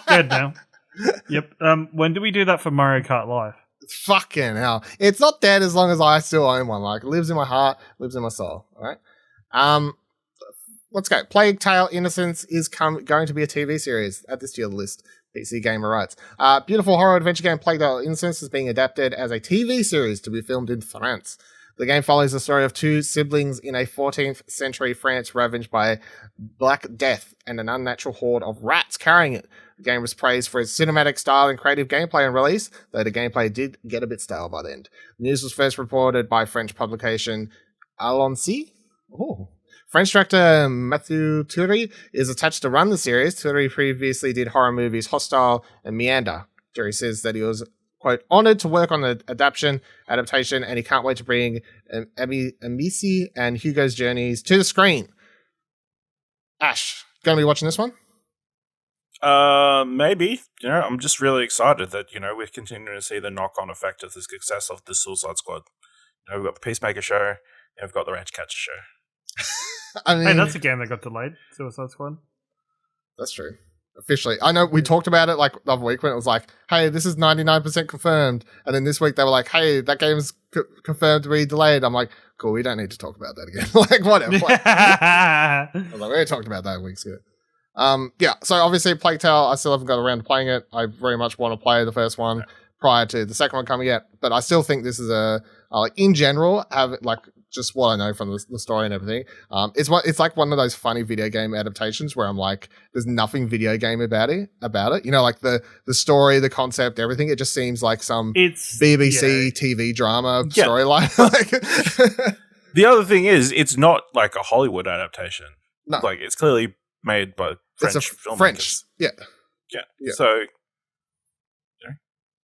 Speaker 3: Dead now. Yep. When do we do that for Mario Kart Live?
Speaker 1: Fucking hell. It's not dead as long as I still own one. It lives in my heart, lives in my soul. All right? Let's go. Plague Tale Innocence is going to be a TV series. Add this to your list. PC Gamer writes. Beautiful horror adventure game Plague Tale Innocence is being adapted as a TV series to be filmed in France. The game follows the story of 2 siblings in a 14th century France ravaged by Black Death and an unnatural horde of rats carrying it. The game was praised for its cinematic style and creative gameplay on release, though the gameplay did get a bit stale by the end. The news was first reported by French publication Allons-y. Oh. French director Mathieu Turi is attached to run the series. Turi previously did horror movies Hostile and Meander. Turi says that he was, quote, honoured to work on the adaptation, and he can't wait to bring Amici and Hugo's journeys to the screen. Ash, going to be watching this one?
Speaker 2: Maybe. I'm just really excited that, we're continuing to see the knock-on effect of the success of the Suicide Squad. We've got the Peacemaker show, and we've got the Ranch Catcher show.
Speaker 1: I mean,
Speaker 3: hey, that's a game that got delayed. Suicide Squad.
Speaker 1: That's true. Officially, I know we talked about it the other week when it was like, "Hey, this is 99% confirmed," and then this week they were like, "Hey, that game's confirmed to be delayed." I'm like, "Cool, we don't need to talk about that again." Whatever. I was like, we talked about that weeks ago. Yeah. So obviously, Plague Tale, I still haven't got around to playing it. I very much want to play the first one prior to the second one coming out, but I still think this is in general, just what I know from the story and everything. It's like one of those funny video game adaptations where I'm like, there's nothing video game about it. The story, the concept, everything. It just seems like some BBC TV drama storyline.
Speaker 2: The other thing is, it's not like a Hollywood adaptation.
Speaker 1: No.
Speaker 2: It's clearly made by French filmmakers.
Speaker 1: French. Yeah.
Speaker 2: So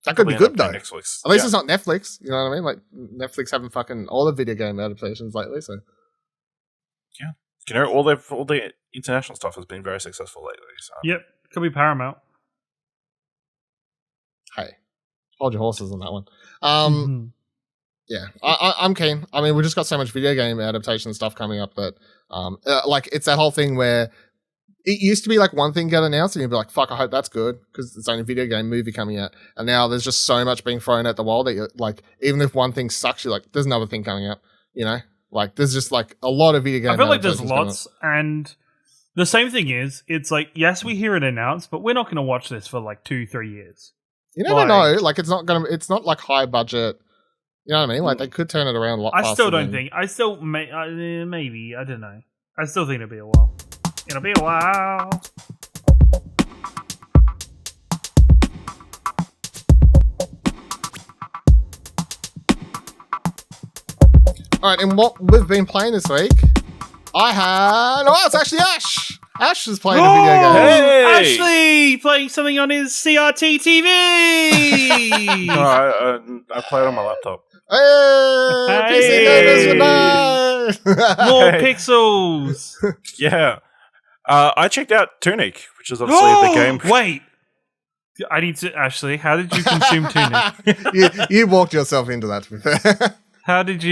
Speaker 1: That could be good though.
Speaker 2: Netflix.
Speaker 1: At least it's not Netflix. You know what I mean? Like Netflix having fucking all the video game adaptations lately. So
Speaker 2: yeah, you know, all the international stuff has been very successful lately. So.
Speaker 3: Yep, could be Paramount.
Speaker 1: Hey, hold your horses on that one. Yeah, I'm keen. I mean, we just got so much video game adaptation stuff coming up that, like, it's that whole thing where it used to be like one thing got announced and you'd be like, fuck, I hope that's good because it's only a video game movie coming out. And now there's just so much being thrown at the wall that you're like, even if one thing sucks, you're like, there's another thing coming up, you know? Like, there's just like a lot of video game.
Speaker 3: I feel like there's lots, and the same thing is, it's like, yes, we hear it announced, but we're not going to watch this for like 2-3 years.
Speaker 1: You never know. Like, it's not like high budget. You know what I mean? Like, they could turn it around a lot faster.
Speaker 3: I still don't think. Maybe. I don't know. I still think it'll be a while. It'll be a while.
Speaker 1: Alright, and what we've been playing this week, it's actually Ash! Ash is playing a video game.
Speaker 2: Hey!
Speaker 3: Ashley playing something on his CRT TV!
Speaker 2: No, I play it on my laptop.
Speaker 1: Hey! PC gamers unite!
Speaker 3: More pixels!
Speaker 2: Yeah. I checked out Tunic, which is obviously the game.
Speaker 3: Wait! I need to... Ashley, how did you consume Tunic?
Speaker 1: you walked yourself into that, to be fair.
Speaker 3: How did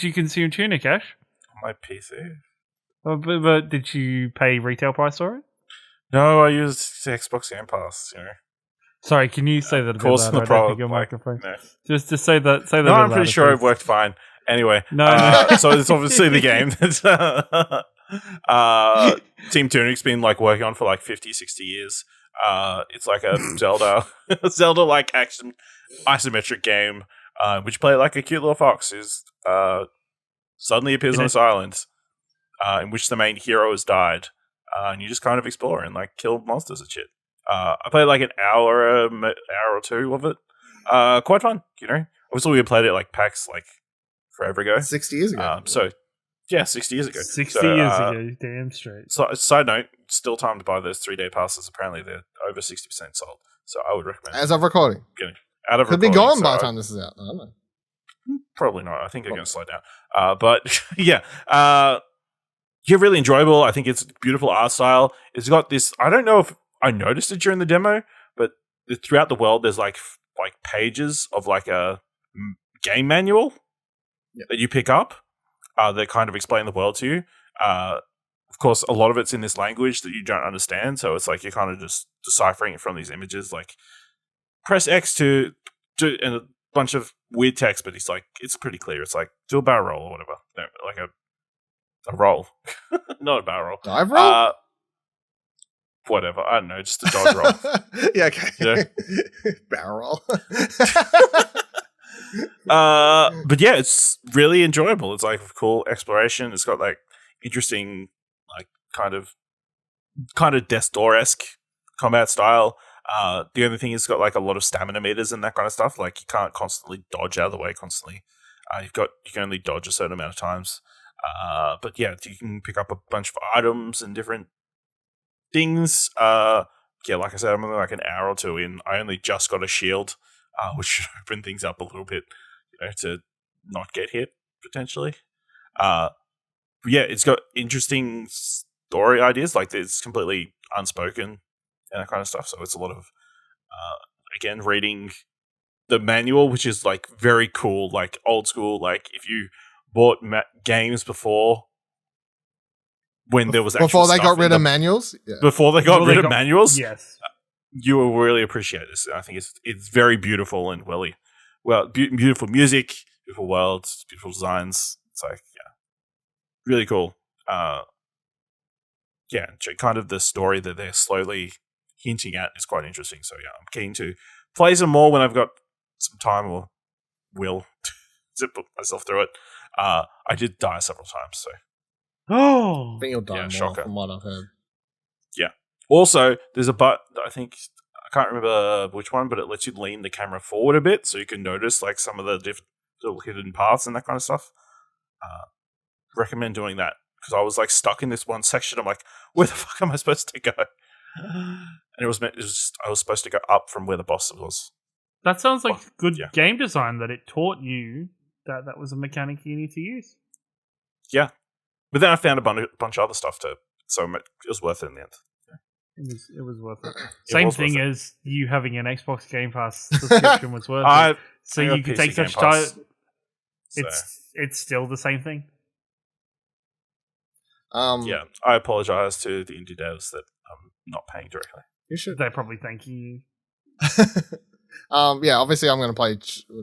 Speaker 3: you consume Tunic, Ash?
Speaker 2: On my PC.
Speaker 3: But did you pay retail price for it?
Speaker 2: No, I used the Xbox Game Pass, you know.
Speaker 3: Sorry, can you say that a bit louder?
Speaker 2: No problem.
Speaker 3: No. Just say that. Say that.
Speaker 2: No,
Speaker 3: a bit
Speaker 2: I'm pretty
Speaker 3: louder,
Speaker 2: sure
Speaker 3: please.
Speaker 2: it worked fine. Anyway,
Speaker 3: No.
Speaker 2: So it's obviously the game that Team Tunic's been like working on for like 50, 60 years. It's like a Zelda-like action isometric game, which you play like a cute little fox who's suddenly appears on this island, in which the main hero has died, and you just kind of explore and like kill monsters and shit. I played like an hour or two of it. Quite fun, you know. Obviously, we played it like PAX like forever ago,
Speaker 1: 60 years ago.
Speaker 2: 60 years ago.
Speaker 3: 60 years ago, damn straight.
Speaker 2: So, side note, still time to buy those 3-day passes. Apparently, they're over 60% sold. So, I would recommend.
Speaker 1: As of recording,
Speaker 2: getting out of
Speaker 1: could be gone by the time this is out. I don't know.
Speaker 2: Probably not. I think they're going to slow down. But yeah, really enjoyable. I think it's a beautiful art style. It's got this. I don't know if I noticed it during the demo, but throughout the world, there's like pages of like a game manual that you pick up that kind of explain the world to you. Of course, a lot of it's in this language that you don't understand, so it's like you're kind of just deciphering it from these images. Like press X to do and a bunch of weird text, but it's pretty clear. It's like do a barrel roll or whatever, no, like a roll, not a barrel roll.
Speaker 1: Dive roll.
Speaker 2: Whatever, I don't know, just a dodge roll.
Speaker 1: Yeah, okay.
Speaker 2: You know?
Speaker 1: Barrel roll.
Speaker 2: But yeah, it's really enjoyable. It's like cool exploration. It's got like interesting, like kind of Death's Door-esque combat style. The other thing is it's got like a lot of stamina meters and that kind of stuff. Like you can't constantly dodge out of the way constantly. You can only dodge a certain amount of times. But yeah, you can pick up a bunch of items and different things. Yeah, like I said, I'm only like an hour or two in. I only just got a shield, which should open things up a little bit, you know, to not get hit potentially. But yeah, it's got interesting story ideas. Like it's completely unspoken and that kind of stuff. So it's a lot of again reading the manual, which is like very cool, like old school. Like if you bought games before. When there was
Speaker 1: before they got rid of manuals,
Speaker 2: before they got rid of manuals,
Speaker 3: yes,
Speaker 2: you will really appreciate this. I think it's very beautiful and beautiful music, beautiful worlds, beautiful designs. It's like really cool. Kind of the story that they're slowly hinting at is quite interesting. So yeah, I'm keen to play some more when I've got some time or will to put myself through it. I did die several times, so.
Speaker 3: Oh,
Speaker 1: I think you'll die more from what I've heard.
Speaker 2: Yeah. Also, there's a button, I can't remember which one, but it lets you lean the camera forward a bit so you can notice like some of the different little hidden paths and that kind of stuff. Recommend doing that because I was like stuck in this one section. I'm like, where the fuck am I supposed to go? And I was supposed to go up from where the boss was.
Speaker 3: That sounds like good game design that it taught you that was a mechanic you need to use.
Speaker 2: Yeah. But then I found a bunch of other stuff too. So it was worth it in the end.
Speaker 3: It was worth it. Same thing as you having an Xbox Game Pass subscription was worth it. So you could take such time. It's still the same thing.
Speaker 2: Yeah, I apologize to the indie devs that I'm not paying directly.
Speaker 1: You should.
Speaker 3: They're probably thanking you.
Speaker 1: Yeah, obviously I'm going to play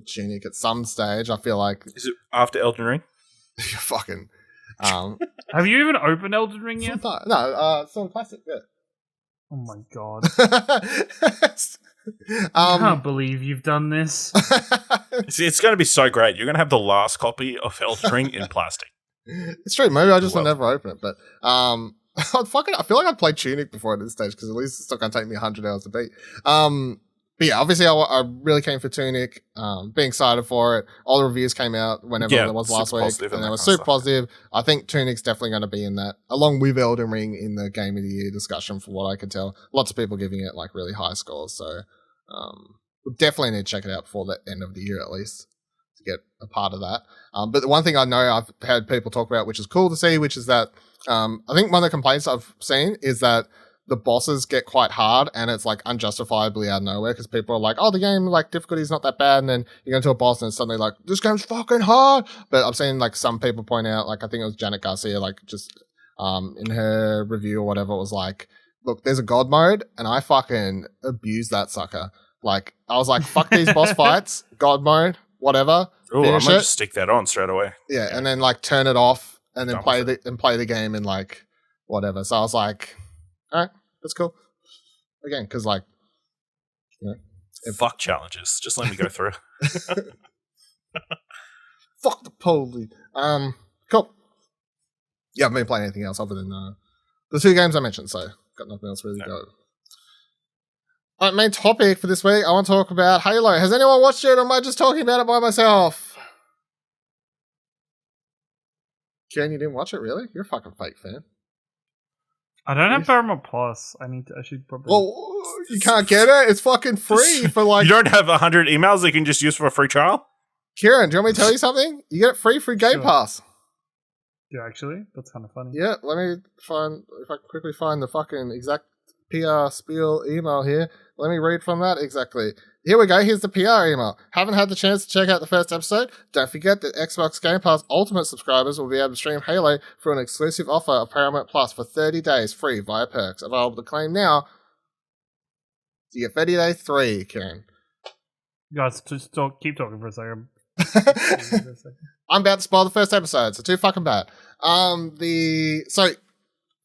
Speaker 1: Tunic at some stage. I feel like...
Speaker 2: Is it after Elden Ring?
Speaker 1: You're fucking...
Speaker 3: Have you even opened Elden Ring yet?
Speaker 1: No, it's on classic, yeah.
Speaker 3: Oh my god. I can't believe you've done this.
Speaker 2: See, it's going to be so great. You're going to have the last copy of Elden Ring in plastic.
Speaker 1: It's true. Maybe I just will never open it, but I feel like I've played Tunic before at this stage because at least it's not going to take me 100 hours to beat. But yeah, obviously I really came for Tunic, being excited for it. All the reviews came out whenever it was last week, and they were super positive. I think Tunic's definitely going to be in that, along with Elden Ring in the Game of the Year discussion from what I can tell. Lots of people giving it like really high scores, so we definitely need to check it out before the end of the year at least to get a part of that. But the one thing I know I've had people talk about, which is cool to see, which is that I think one of the complaints I've seen is that the bosses get quite hard and it's like unjustifiably out of nowhere because people are like, oh, the game like difficulty is not that bad, and then you go into a boss and it's suddenly like, this game's fucking hard. But I've seen like some people point out, like I think it was Janet Garcia, like just in her review or whatever, it was like, look, there's a god mode and I fucking abuse that sucker. Like I was like, fuck these boss fights, god mode, whatever.
Speaker 2: Oh, I might just stick that on straight away.
Speaker 1: Yeah, and then like turn it off and then play the game and like whatever. So I was like, all right, that's cool. Again, because like, you know,
Speaker 2: fuck challenges. Just let me go through.
Speaker 1: Fuck the police. Cool. Yeah, I haven't been playing anything else other than the two games I mentioned, so got nothing else really to go. All right, main topic for this week, I want to talk about Halo. Has anyone watched it, or am I just talking about it by myself? Ken, you didn't watch it, really? You're a fucking fake fan.
Speaker 3: I don't have Paramount Plus. I should probably...
Speaker 1: Well, you can't get it? It's fucking free for like...
Speaker 2: You don't have 100 emails that you can just use for a free trial?
Speaker 1: Kieran, do you want me to tell you something? You get it free through Game Pass.
Speaker 3: Yeah, actually? That's kind of funny.
Speaker 1: Yeah, let me find... If I can quickly find the fucking exact PR spiel email here. Let me read from that exactly. Here we go. Here's the PR email. Haven't had the chance to check out the first episode? Don't forget that Xbox Game Pass Ultimate subscribers will be able to stream Halo for an exclusive offer of Paramount Plus for 30 days free via perks. Available to claim now. So you get 30 days free, Kieran.
Speaker 3: Guys, just keep talking for a second.
Speaker 1: I'm about to spoil the first episode, so too fucking bad. So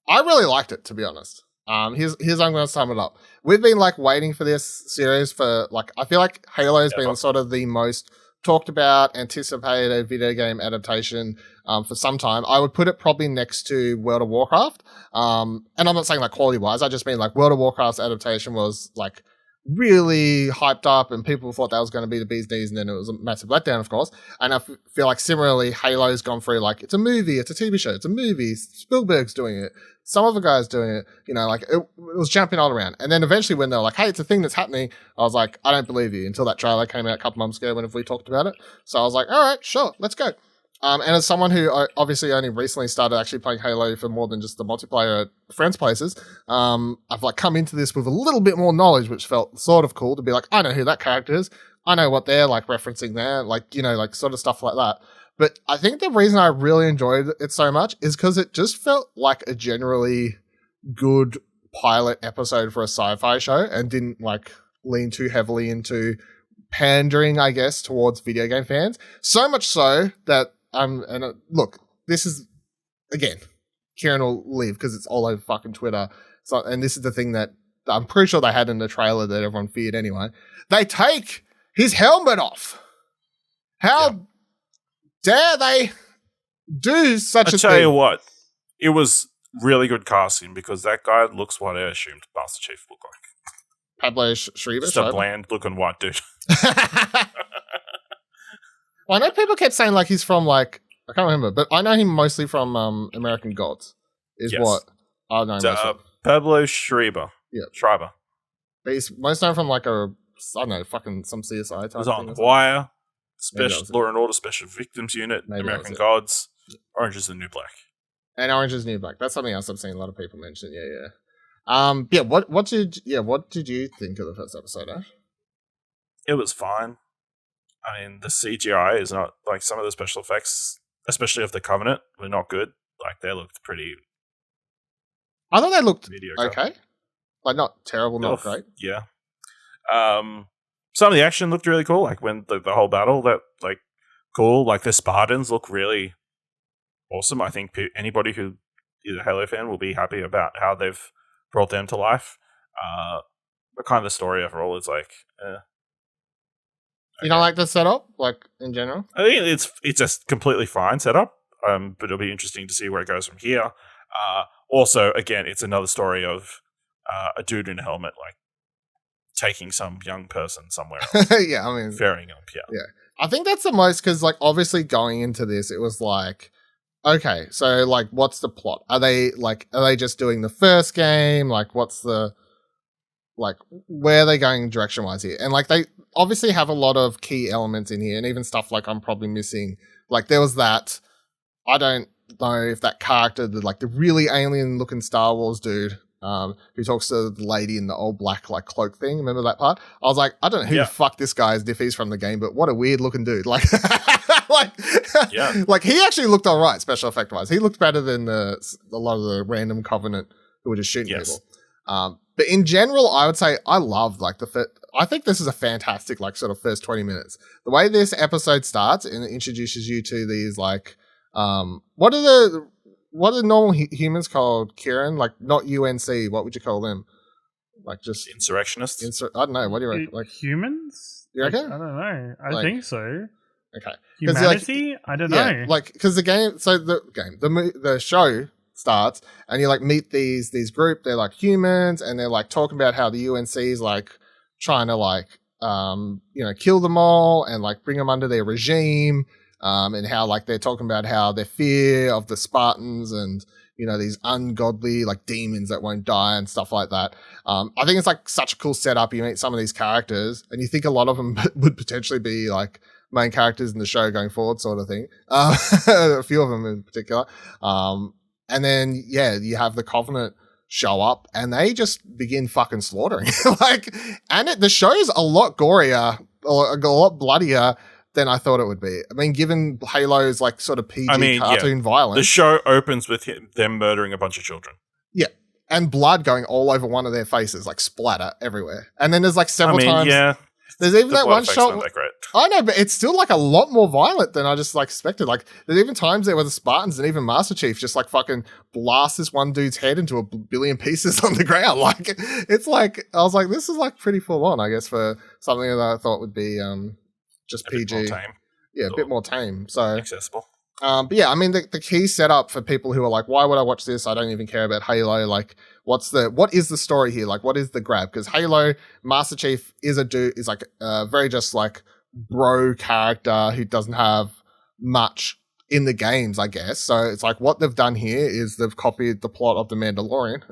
Speaker 1: I really liked it, to be honest. Here's I'm going to sum it up. We've been like waiting for this series for like, I feel like Halo has been sort of the most talked about, anticipated video game adaptation for some time. I would put it probably next to World of Warcraft. And I'm not saying like quality wise, I just mean like World of Warcraft's adaptation was like really hyped up and people thought that was going to be the bee's knees, and then it was a massive letdown, of course. And I feel like similarly Halo's gone through like, it's a movie, it's a TV show, it's a movie, Spielberg's doing it, some other guy's doing it, you know, like it was jumping all around. And then eventually when they're like, hey, it's a thing that's happening, I was like, I don't believe you, until that trailer came out a couple months ago whenever we talked about it. So I was like, all right, sure, let's go. And as someone who obviously only recently started actually playing Halo for more than just the multiplayer at friends' places, I've like come into this with a little bit more knowledge, which felt sort of cool to be like, I know who that character is. I know what they're like referencing there, like, you know, like sort of stuff like that. But I think the reason I really enjoyed it so much is because it just felt like a generally good pilot episode for a sci-fi show and didn't like lean too heavily into pandering, I guess, towards video game fans. So much so that look, this is, again, Kieran will leave because it's all over fucking Twitter. So, and this is the thing that I'm pretty sure they had in the trailer that everyone feared anyway. They take his helmet off. How dare they do such a thing?
Speaker 2: I tell you what, it was really good casting because that guy looks what I assumed Master Chief looked like.
Speaker 1: Pablo Schreiber?
Speaker 2: Just a bland-looking white dude.
Speaker 1: Well, I know people kept saying like he's from like, I can't remember, but I know him mostly from American Gods. What I know.
Speaker 2: Pablo Schreiber.
Speaker 1: Yeah,
Speaker 2: Schreiber.
Speaker 1: But he's most known from like a I don't know, fucking some CSI type
Speaker 2: It was
Speaker 1: thing.
Speaker 2: on
Speaker 1: Or
Speaker 2: Wire,
Speaker 1: Maybe
Speaker 2: Law and Order Special Victims Unit,
Speaker 1: Maybe that
Speaker 2: American
Speaker 1: was it.
Speaker 2: Gods, Orange is the New Black.
Speaker 1: And Orange is the New Black. That's something else I've seen a lot of people mention. Yeah. What did you think of the first episode, Ash?
Speaker 2: It was fine. I mean, the CGI is not like some of the special effects, especially of the Covenant, were not good. Like they looked pretty.
Speaker 1: I thought they looked
Speaker 2: mediocre.
Speaker 1: okay, like not terrible, not great.
Speaker 2: Yeah. Some of the action looked really cool. Like when the whole battle, that like cool. Like the Spartans look really awesome. I think anybody who is a Halo fan will be happy about how they've brought them to life. But kind of the story overall is like.
Speaker 1: You don't like the setup, like in general?
Speaker 2: I think it's just completely fine setup. But it'll be interesting to see where it goes from here. Also, again, it's another story of a dude in a helmet, like taking some young person somewhere else.
Speaker 1: Yeah, I mean,
Speaker 2: ferrying up. Yeah.
Speaker 1: I think that's the most because, like, obviously going into this, it was like, okay, so like, what's the plot? Are they just doing the first game? Like, what's the like, where are they going direction wise here? And like, they obviously have a lot of key elements in here, and even stuff like I'm probably missing. Like, there was that. I don't know if that character, the really alien looking Star Wars dude, who talks to the lady in the old black like cloak thing. Remember that part? I was like, I don't know who the fuck this guy is if he's from the game, but what a weird looking dude. Like, like he actually looked all right, special effect wise. He looked better than a lot of the random Covenant who were just shooting people. But in general, I would say I loved like I think this is a fantastic like sort of first 20 minutes. The way this episode starts and it introduces you to these like what are the normal humans called, Kieran? Like not UNC, what would you call them? Like just
Speaker 2: insurrectionists?
Speaker 1: I don't know. What do you reckon?
Speaker 3: Like humans?
Speaker 1: You reckon?
Speaker 3: I don't know. I think so.
Speaker 1: Okay.
Speaker 3: Humanity? I don't know.
Speaker 1: Like because the game, so the show starts and you like meet these group. They're like humans and they're like talking about how the UNC's like trying to like kill them all and like bring them under their regime. And how like they're talking about how their fear of the Spartans and these ungodly like demons that won't die and stuff like that. I think it's like such a cool setup. You meet some of these characters and you think a lot of them would potentially be like main characters in the show going forward, sort of thing. A few of them in particular. And then you have the Covenant show up and they just begin fucking slaughtering. The show's a lot gorier or a lot bloodier than I thought it would be. I mean, given Halo's like sort of PG cartoon violence.
Speaker 2: The show opens with them murdering a bunch of children. Yeah.
Speaker 1: And blood going all over one of their faces, like splatter everywhere. And then there's like several times.
Speaker 2: Yeah.
Speaker 1: There's even that one shot.
Speaker 2: Not that great.
Speaker 1: I know, but it's still like a lot more violent than I just like expected. Like there's even times there where the Spartans and even Master Chief just like fucking blast this one dude's head into a billion pieces on the ground. Like it's like, I was like, this is like pretty full on, I guess, for something that I thought would be, just
Speaker 2: a
Speaker 1: PG.
Speaker 2: Bit more tame.
Speaker 1: Yeah, a bit more tame. So
Speaker 2: accessible.
Speaker 1: But yeah, I mean the key setup for people who are like, why would I watch this? I don't even care about Halo. Like, what is the story here? Like, what is the grab? Because Halo, Master Chief is like a very just like bro character who doesn't have much in the games, I guess. So it's like what they've done here is they've copied the plot of The Mandalorian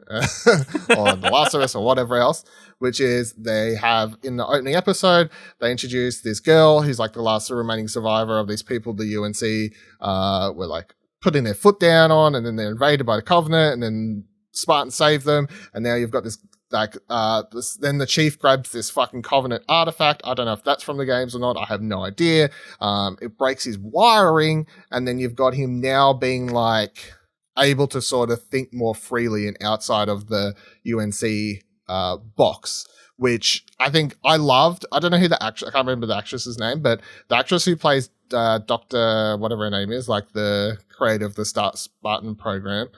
Speaker 1: or The Last of Us or whatever else, which is they have in the opening episode, they introduce this girl who's like the last remaining survivor of these people the UNC were like putting their foot down on, and then they're invaded by the Covenant, and then Spartans save them, and now you've got this like then the Chief grabs this fucking Covenant artifact. I don't know if that's from the games or not. I have no idea. It breaks his wiring, and then you've got him now being like able to sort of think more freely and outside of the UNC box, which I think I loved. I don't know who the actress, I can't remember the actress's name, but the actress who plays Dr. whatever her name is, like the creator of the Spartan program,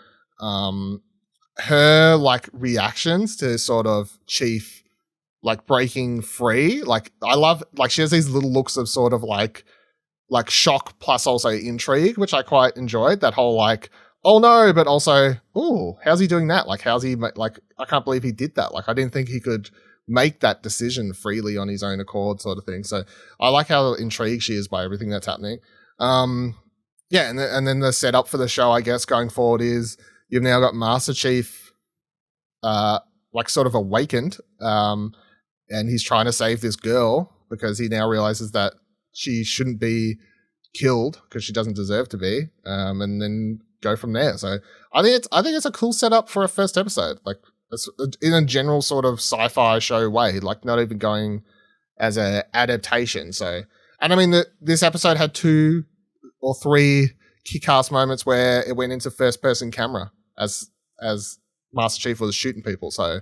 Speaker 1: her like reactions to sort of Chief like breaking free, like I love, like she has these little looks of sort of like shock plus also intrigue, which I quite enjoyed. That whole like, oh no, but also, oh, how's he doing that? Like, how's he like, I can't believe he did that. Like, I didn't think he could make that decision freely on his own accord, sort of thing. So I like how intrigued she is by everything that's happening. Yeah, and then the setup for the show, I guess, going forward is you've now got Master Chief, like sort of awakened, and he's trying to save this girl because he now realizes that she shouldn't be killed because she doesn't deserve to be, and then go from there. So I think it's a cool setup for a first episode, like in a general sort of sci-fi show way, like not even going as a adaptation. So, and I mean, this episode had 2 or 3 kick-ass moments where it went into first-person camera as Master Chief was shooting people. So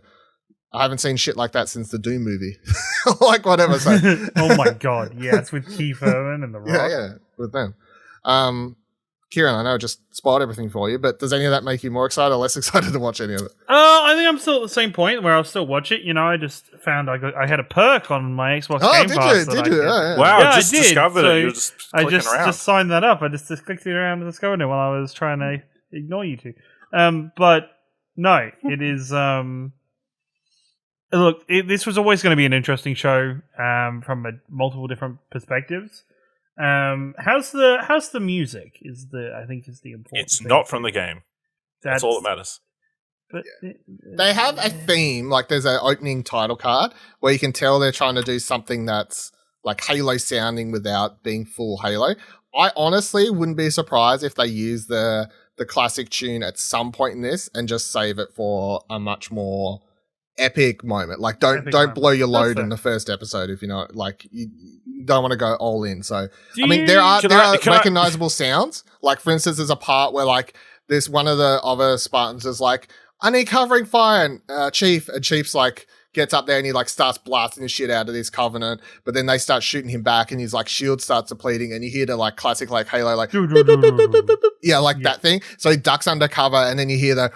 Speaker 1: I haven't seen shit like that since the Doom movie. Like whatever. So.
Speaker 3: Oh my god, yeah, it's with Keith Urban and The Rock.
Speaker 1: Yeah, with them. Kieran, I know I just spoiled everything for you, but does any of that make you more excited or less excited to watch any of it?
Speaker 3: I think I'm still at the same point where I'll still watch it. You know, I just found I had a perk on my Xbox Game Pass.
Speaker 1: Did you? Oh, yeah.
Speaker 2: Wow,
Speaker 3: yeah,
Speaker 2: I just discovered it. You're just clicking around.
Speaker 3: just signed that up. I just clicked it around and discovered it while I was trying to ignore you two. But no, it is. Look, this was always going to be an interesting show from multiple different perspectives. How's the music? I think is the important.
Speaker 2: It's
Speaker 3: thing.
Speaker 2: not from the game. That's all that matters.
Speaker 3: But
Speaker 1: they have a theme, like there's an opening title card where you can tell they're trying to do something that's like Halo sounding without being full Halo. I honestly wouldn't be surprised if they use the classic tune at some point in this and just save it for a much more epic moment. Like don't blow your load in the first episode if you know, like you don't want to go all in. So there are recognizable sounds. Like for instance, there's a part where like this one of the other Spartans is like, I need covering fire, and Chief's like gets up there and he like starts blasting the shit out of this Covenant, but then they start shooting him back and his like shield starts depleting and you hear the like classic like Halo like that thing. So he ducks under cover and then you hear the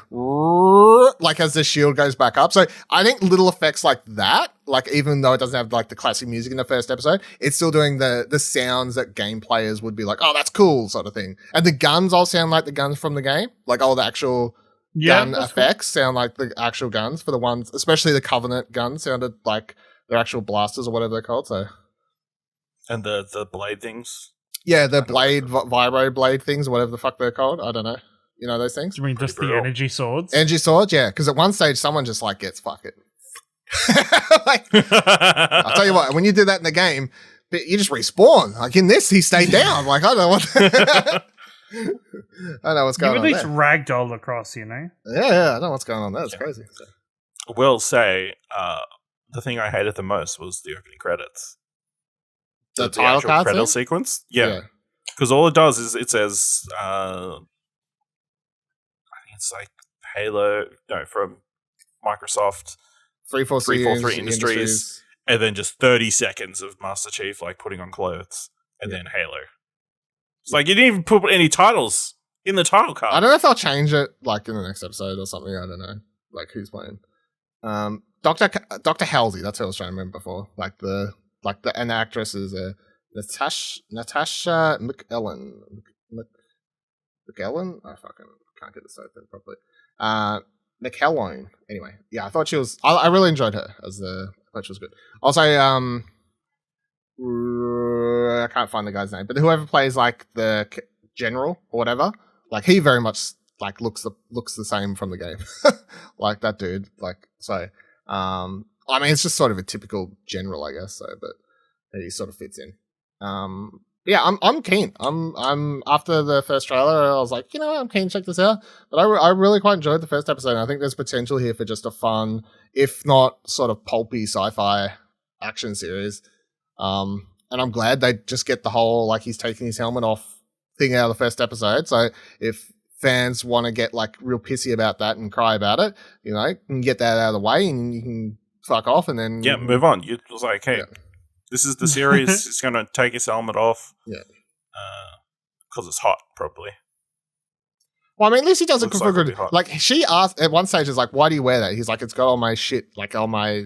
Speaker 1: like as the shield goes back up. So I think little effects like that, like even though it doesn't have like the classic music in the first episode, it's still doing the sounds that game players would be like, oh, that's cool sort of thing. And the guns all sound like the guns from the game, like all the actual gun effects sound like the actual guns for the ones, especially the Covenant guns sounded like their actual blasters or whatever they're called. So,
Speaker 2: and the blade things,
Speaker 1: the blade vibro blade things, or whatever the fuck they're called. I don't know. You know those things?
Speaker 3: You mean just the energy swords?
Speaker 1: Energy swords, yeah. Because at one stage, someone just like gets fuck it. Like, I'll tell you what. When you do that in the game, you just respawn. Like in this, he stayed down. Like I don't know what. I know what's going on.
Speaker 3: You at least ragdolled across, you know?
Speaker 1: Yeah, I know what's going on there. It's crazy.
Speaker 2: I will say, the thing I hated the most was the opening credits.
Speaker 1: The title card
Speaker 2: credit sequence? Yeah. Because all it does is it says, I think it's like Halo, from Microsoft, 343 Industries, and then just 30 seconds of Master Chief like putting on clothes, and then Halo. It's like you didn't even put any titles in the title card.
Speaker 1: I don't know if I'll change it like in the next episode or something. I don't know. Like who's playing? Dr. Halsey, that's what I was trying to remember before. And the actress is Natasha McElhone. McElhone? I fucking can't get this open properly. McElhone. Anyway, yeah, I thought she was. I really enjoyed her as the. I thought she was good. Also, I can't find the guy's name, but whoever plays like the general or whatever, like he very much like looks the same from the game, like that dude. Like so, I mean, it's just sort of a typical general, I guess. So, but he sort of fits in. Yeah, I'm keen. I'm after the first trailer, I was like, I'm keen to check this out. But I really quite enjoyed the first episode. And I think there's potential here for just a fun, if not sort of pulpy sci-fi action series. And I'm glad they just get the whole, like, he's taking his helmet off thing out of the first episode. So if fans want to get, like, real pissy about that and cry about it, you can get that out of the way and you can fuck off and then...
Speaker 2: Yeah, move on. You was like, hey, this is the series. It's going to take his helmet off.
Speaker 1: Yeah.
Speaker 2: Because it's hot, probably.
Speaker 1: Well, I mean, at least he does it for good. Like, she asked, at one stage, is like, why do you wear that? He's like, it's got all my shit, like, all my...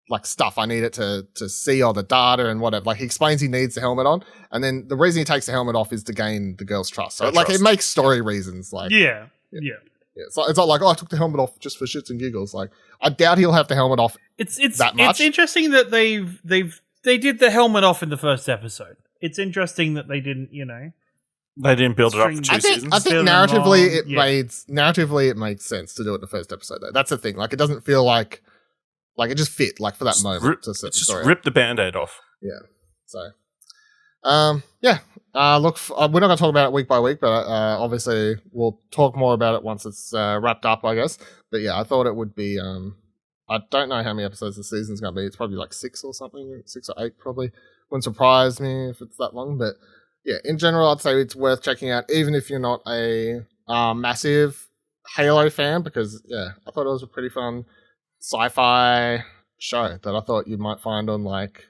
Speaker 1: like stuff. I need it to see all the data and whatever. Like he explains he needs the helmet on, and then the reason he takes the helmet off is to gain the girl's trust. So it makes story reasons. Like
Speaker 3: yeah.
Speaker 1: So it's not like I took the helmet off just for shits and giggles. Like I doubt he'll have the helmet off.
Speaker 3: It's interesting that they did the helmet off in the first episode. It's interesting that they didn't.
Speaker 2: They didn't build it up for two seasons.
Speaker 1: I think narratively it made sense to do it in the first episode though. That's the thing. Like it doesn't feel like like it just fit like for that moment.
Speaker 2: Just rip the Band-Aid off.
Speaker 1: Yeah. So, yeah. Look, we're not going to talk about it week by week, but obviously we'll talk more about it once it's wrapped up, I guess. But yeah, I thought it would be. I don't know how many episodes the season's going to be. It's probably like 6 or something, 6 or 8 probably. Wouldn't surprise me if it's that long, but yeah, in general, I'd say it's worth checking out, even if you're not a massive Halo fan, because yeah, I thought it was a pretty fun sci-fi show that I thought you might find on like.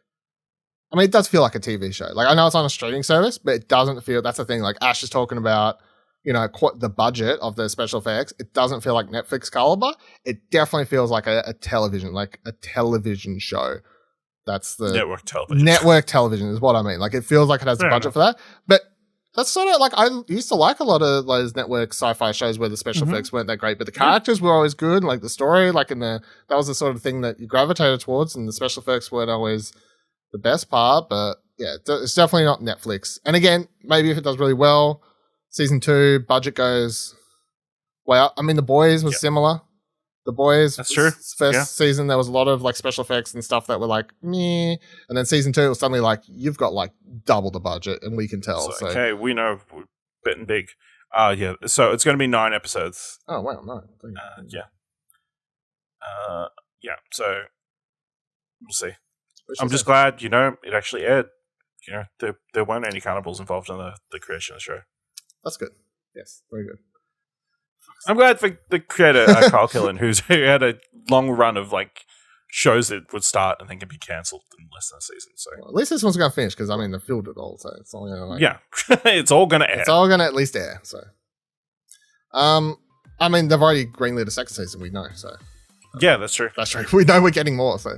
Speaker 1: I mean, it does feel like a TV show. Like, I know it's on a streaming service, but it doesn't feel. That's the thing. Like Ash is talking about, the budget of the special effects. It doesn't feel like Netflix caliber. It definitely feels like a television show. That's the
Speaker 2: network television.
Speaker 1: Network television is what I mean. Like, it feels like it has the budget for that. But that's sort of like, I used to like a lot of those network sci-fi shows where the special effects weren't that great, but the characters were always good. And like the story, like that was the sort of thing that you gravitated towards, and the special effects weren't always the best part. But yeah, it's definitely not Netflix. And again, maybe if it does really well, season 2 budget goes well. I mean, The Boys was similar. The Boys,
Speaker 2: that's true.
Speaker 1: First season, there was a lot of like special effects and stuff that were like meh, and then season 2 it was suddenly like you've got like double the budget, and we can tell. So
Speaker 2: okay, we know we're betting big. Yeah. So it's going to be 9 episodes.
Speaker 1: Oh wow, no.
Speaker 2: Yeah. Yeah. So we'll see. I'm just glad it actually aired. There weren't any cannibals involved in the creation of the show.
Speaker 1: That's good. Yes, very good.
Speaker 2: I'm glad for the creator, Kyle Killen, who had a long run of like shows that would start and then can be cancelled in less than a season. So
Speaker 1: well, at least this one's going to finish, because I mean they filled it all, so it's all going
Speaker 2: to it's all going to air.
Speaker 1: It's all going to at least air. So, I mean they've already greenlit a second season. We know. So
Speaker 2: yeah, that's true.
Speaker 1: That's true. We know we're getting more. So.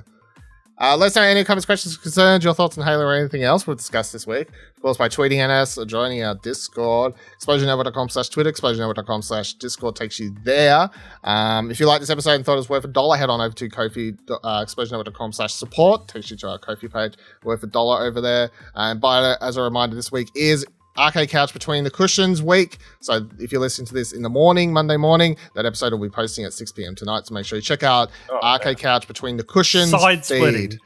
Speaker 1: Let us know any comments, questions, concerns, your thoughts on Halo or anything else we'll discuss this week. Of course, by tweeting at us or joining our Discord. ExplosionNetwork.com/Twitter, ExplosionNetwork.com/Discord takes you there. If you like this episode and thought it was worth $1, head on over to Ko-fi, ExplosionNetwork.com/support. Takes you to our Ko-fi page, worth $1 over there. And as a reminder, this week is Arcade Couch Between the Cushions week. So if you're listening to this in the morning, Monday morning, that episode will be posting at 6 p.m. tonight. So make sure you check out Arcade Couch Between the Cushions.
Speaker 3: Side-splitting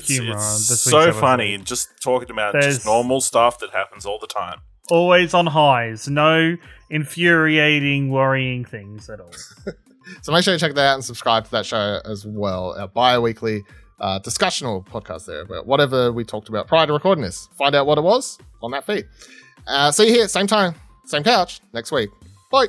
Speaker 3: humor.
Speaker 2: It's so funny. Just talking about just normal stuff that happens all the time.
Speaker 3: Always on highs. No infuriating, worrying things at all.
Speaker 1: So make sure you check that out and subscribe to that show as well. Our bi-weekly discussional podcast there about whatever we talked about prior to recording this. Find out what it was on that feed. See you here, same time, same couch, next week. Bye.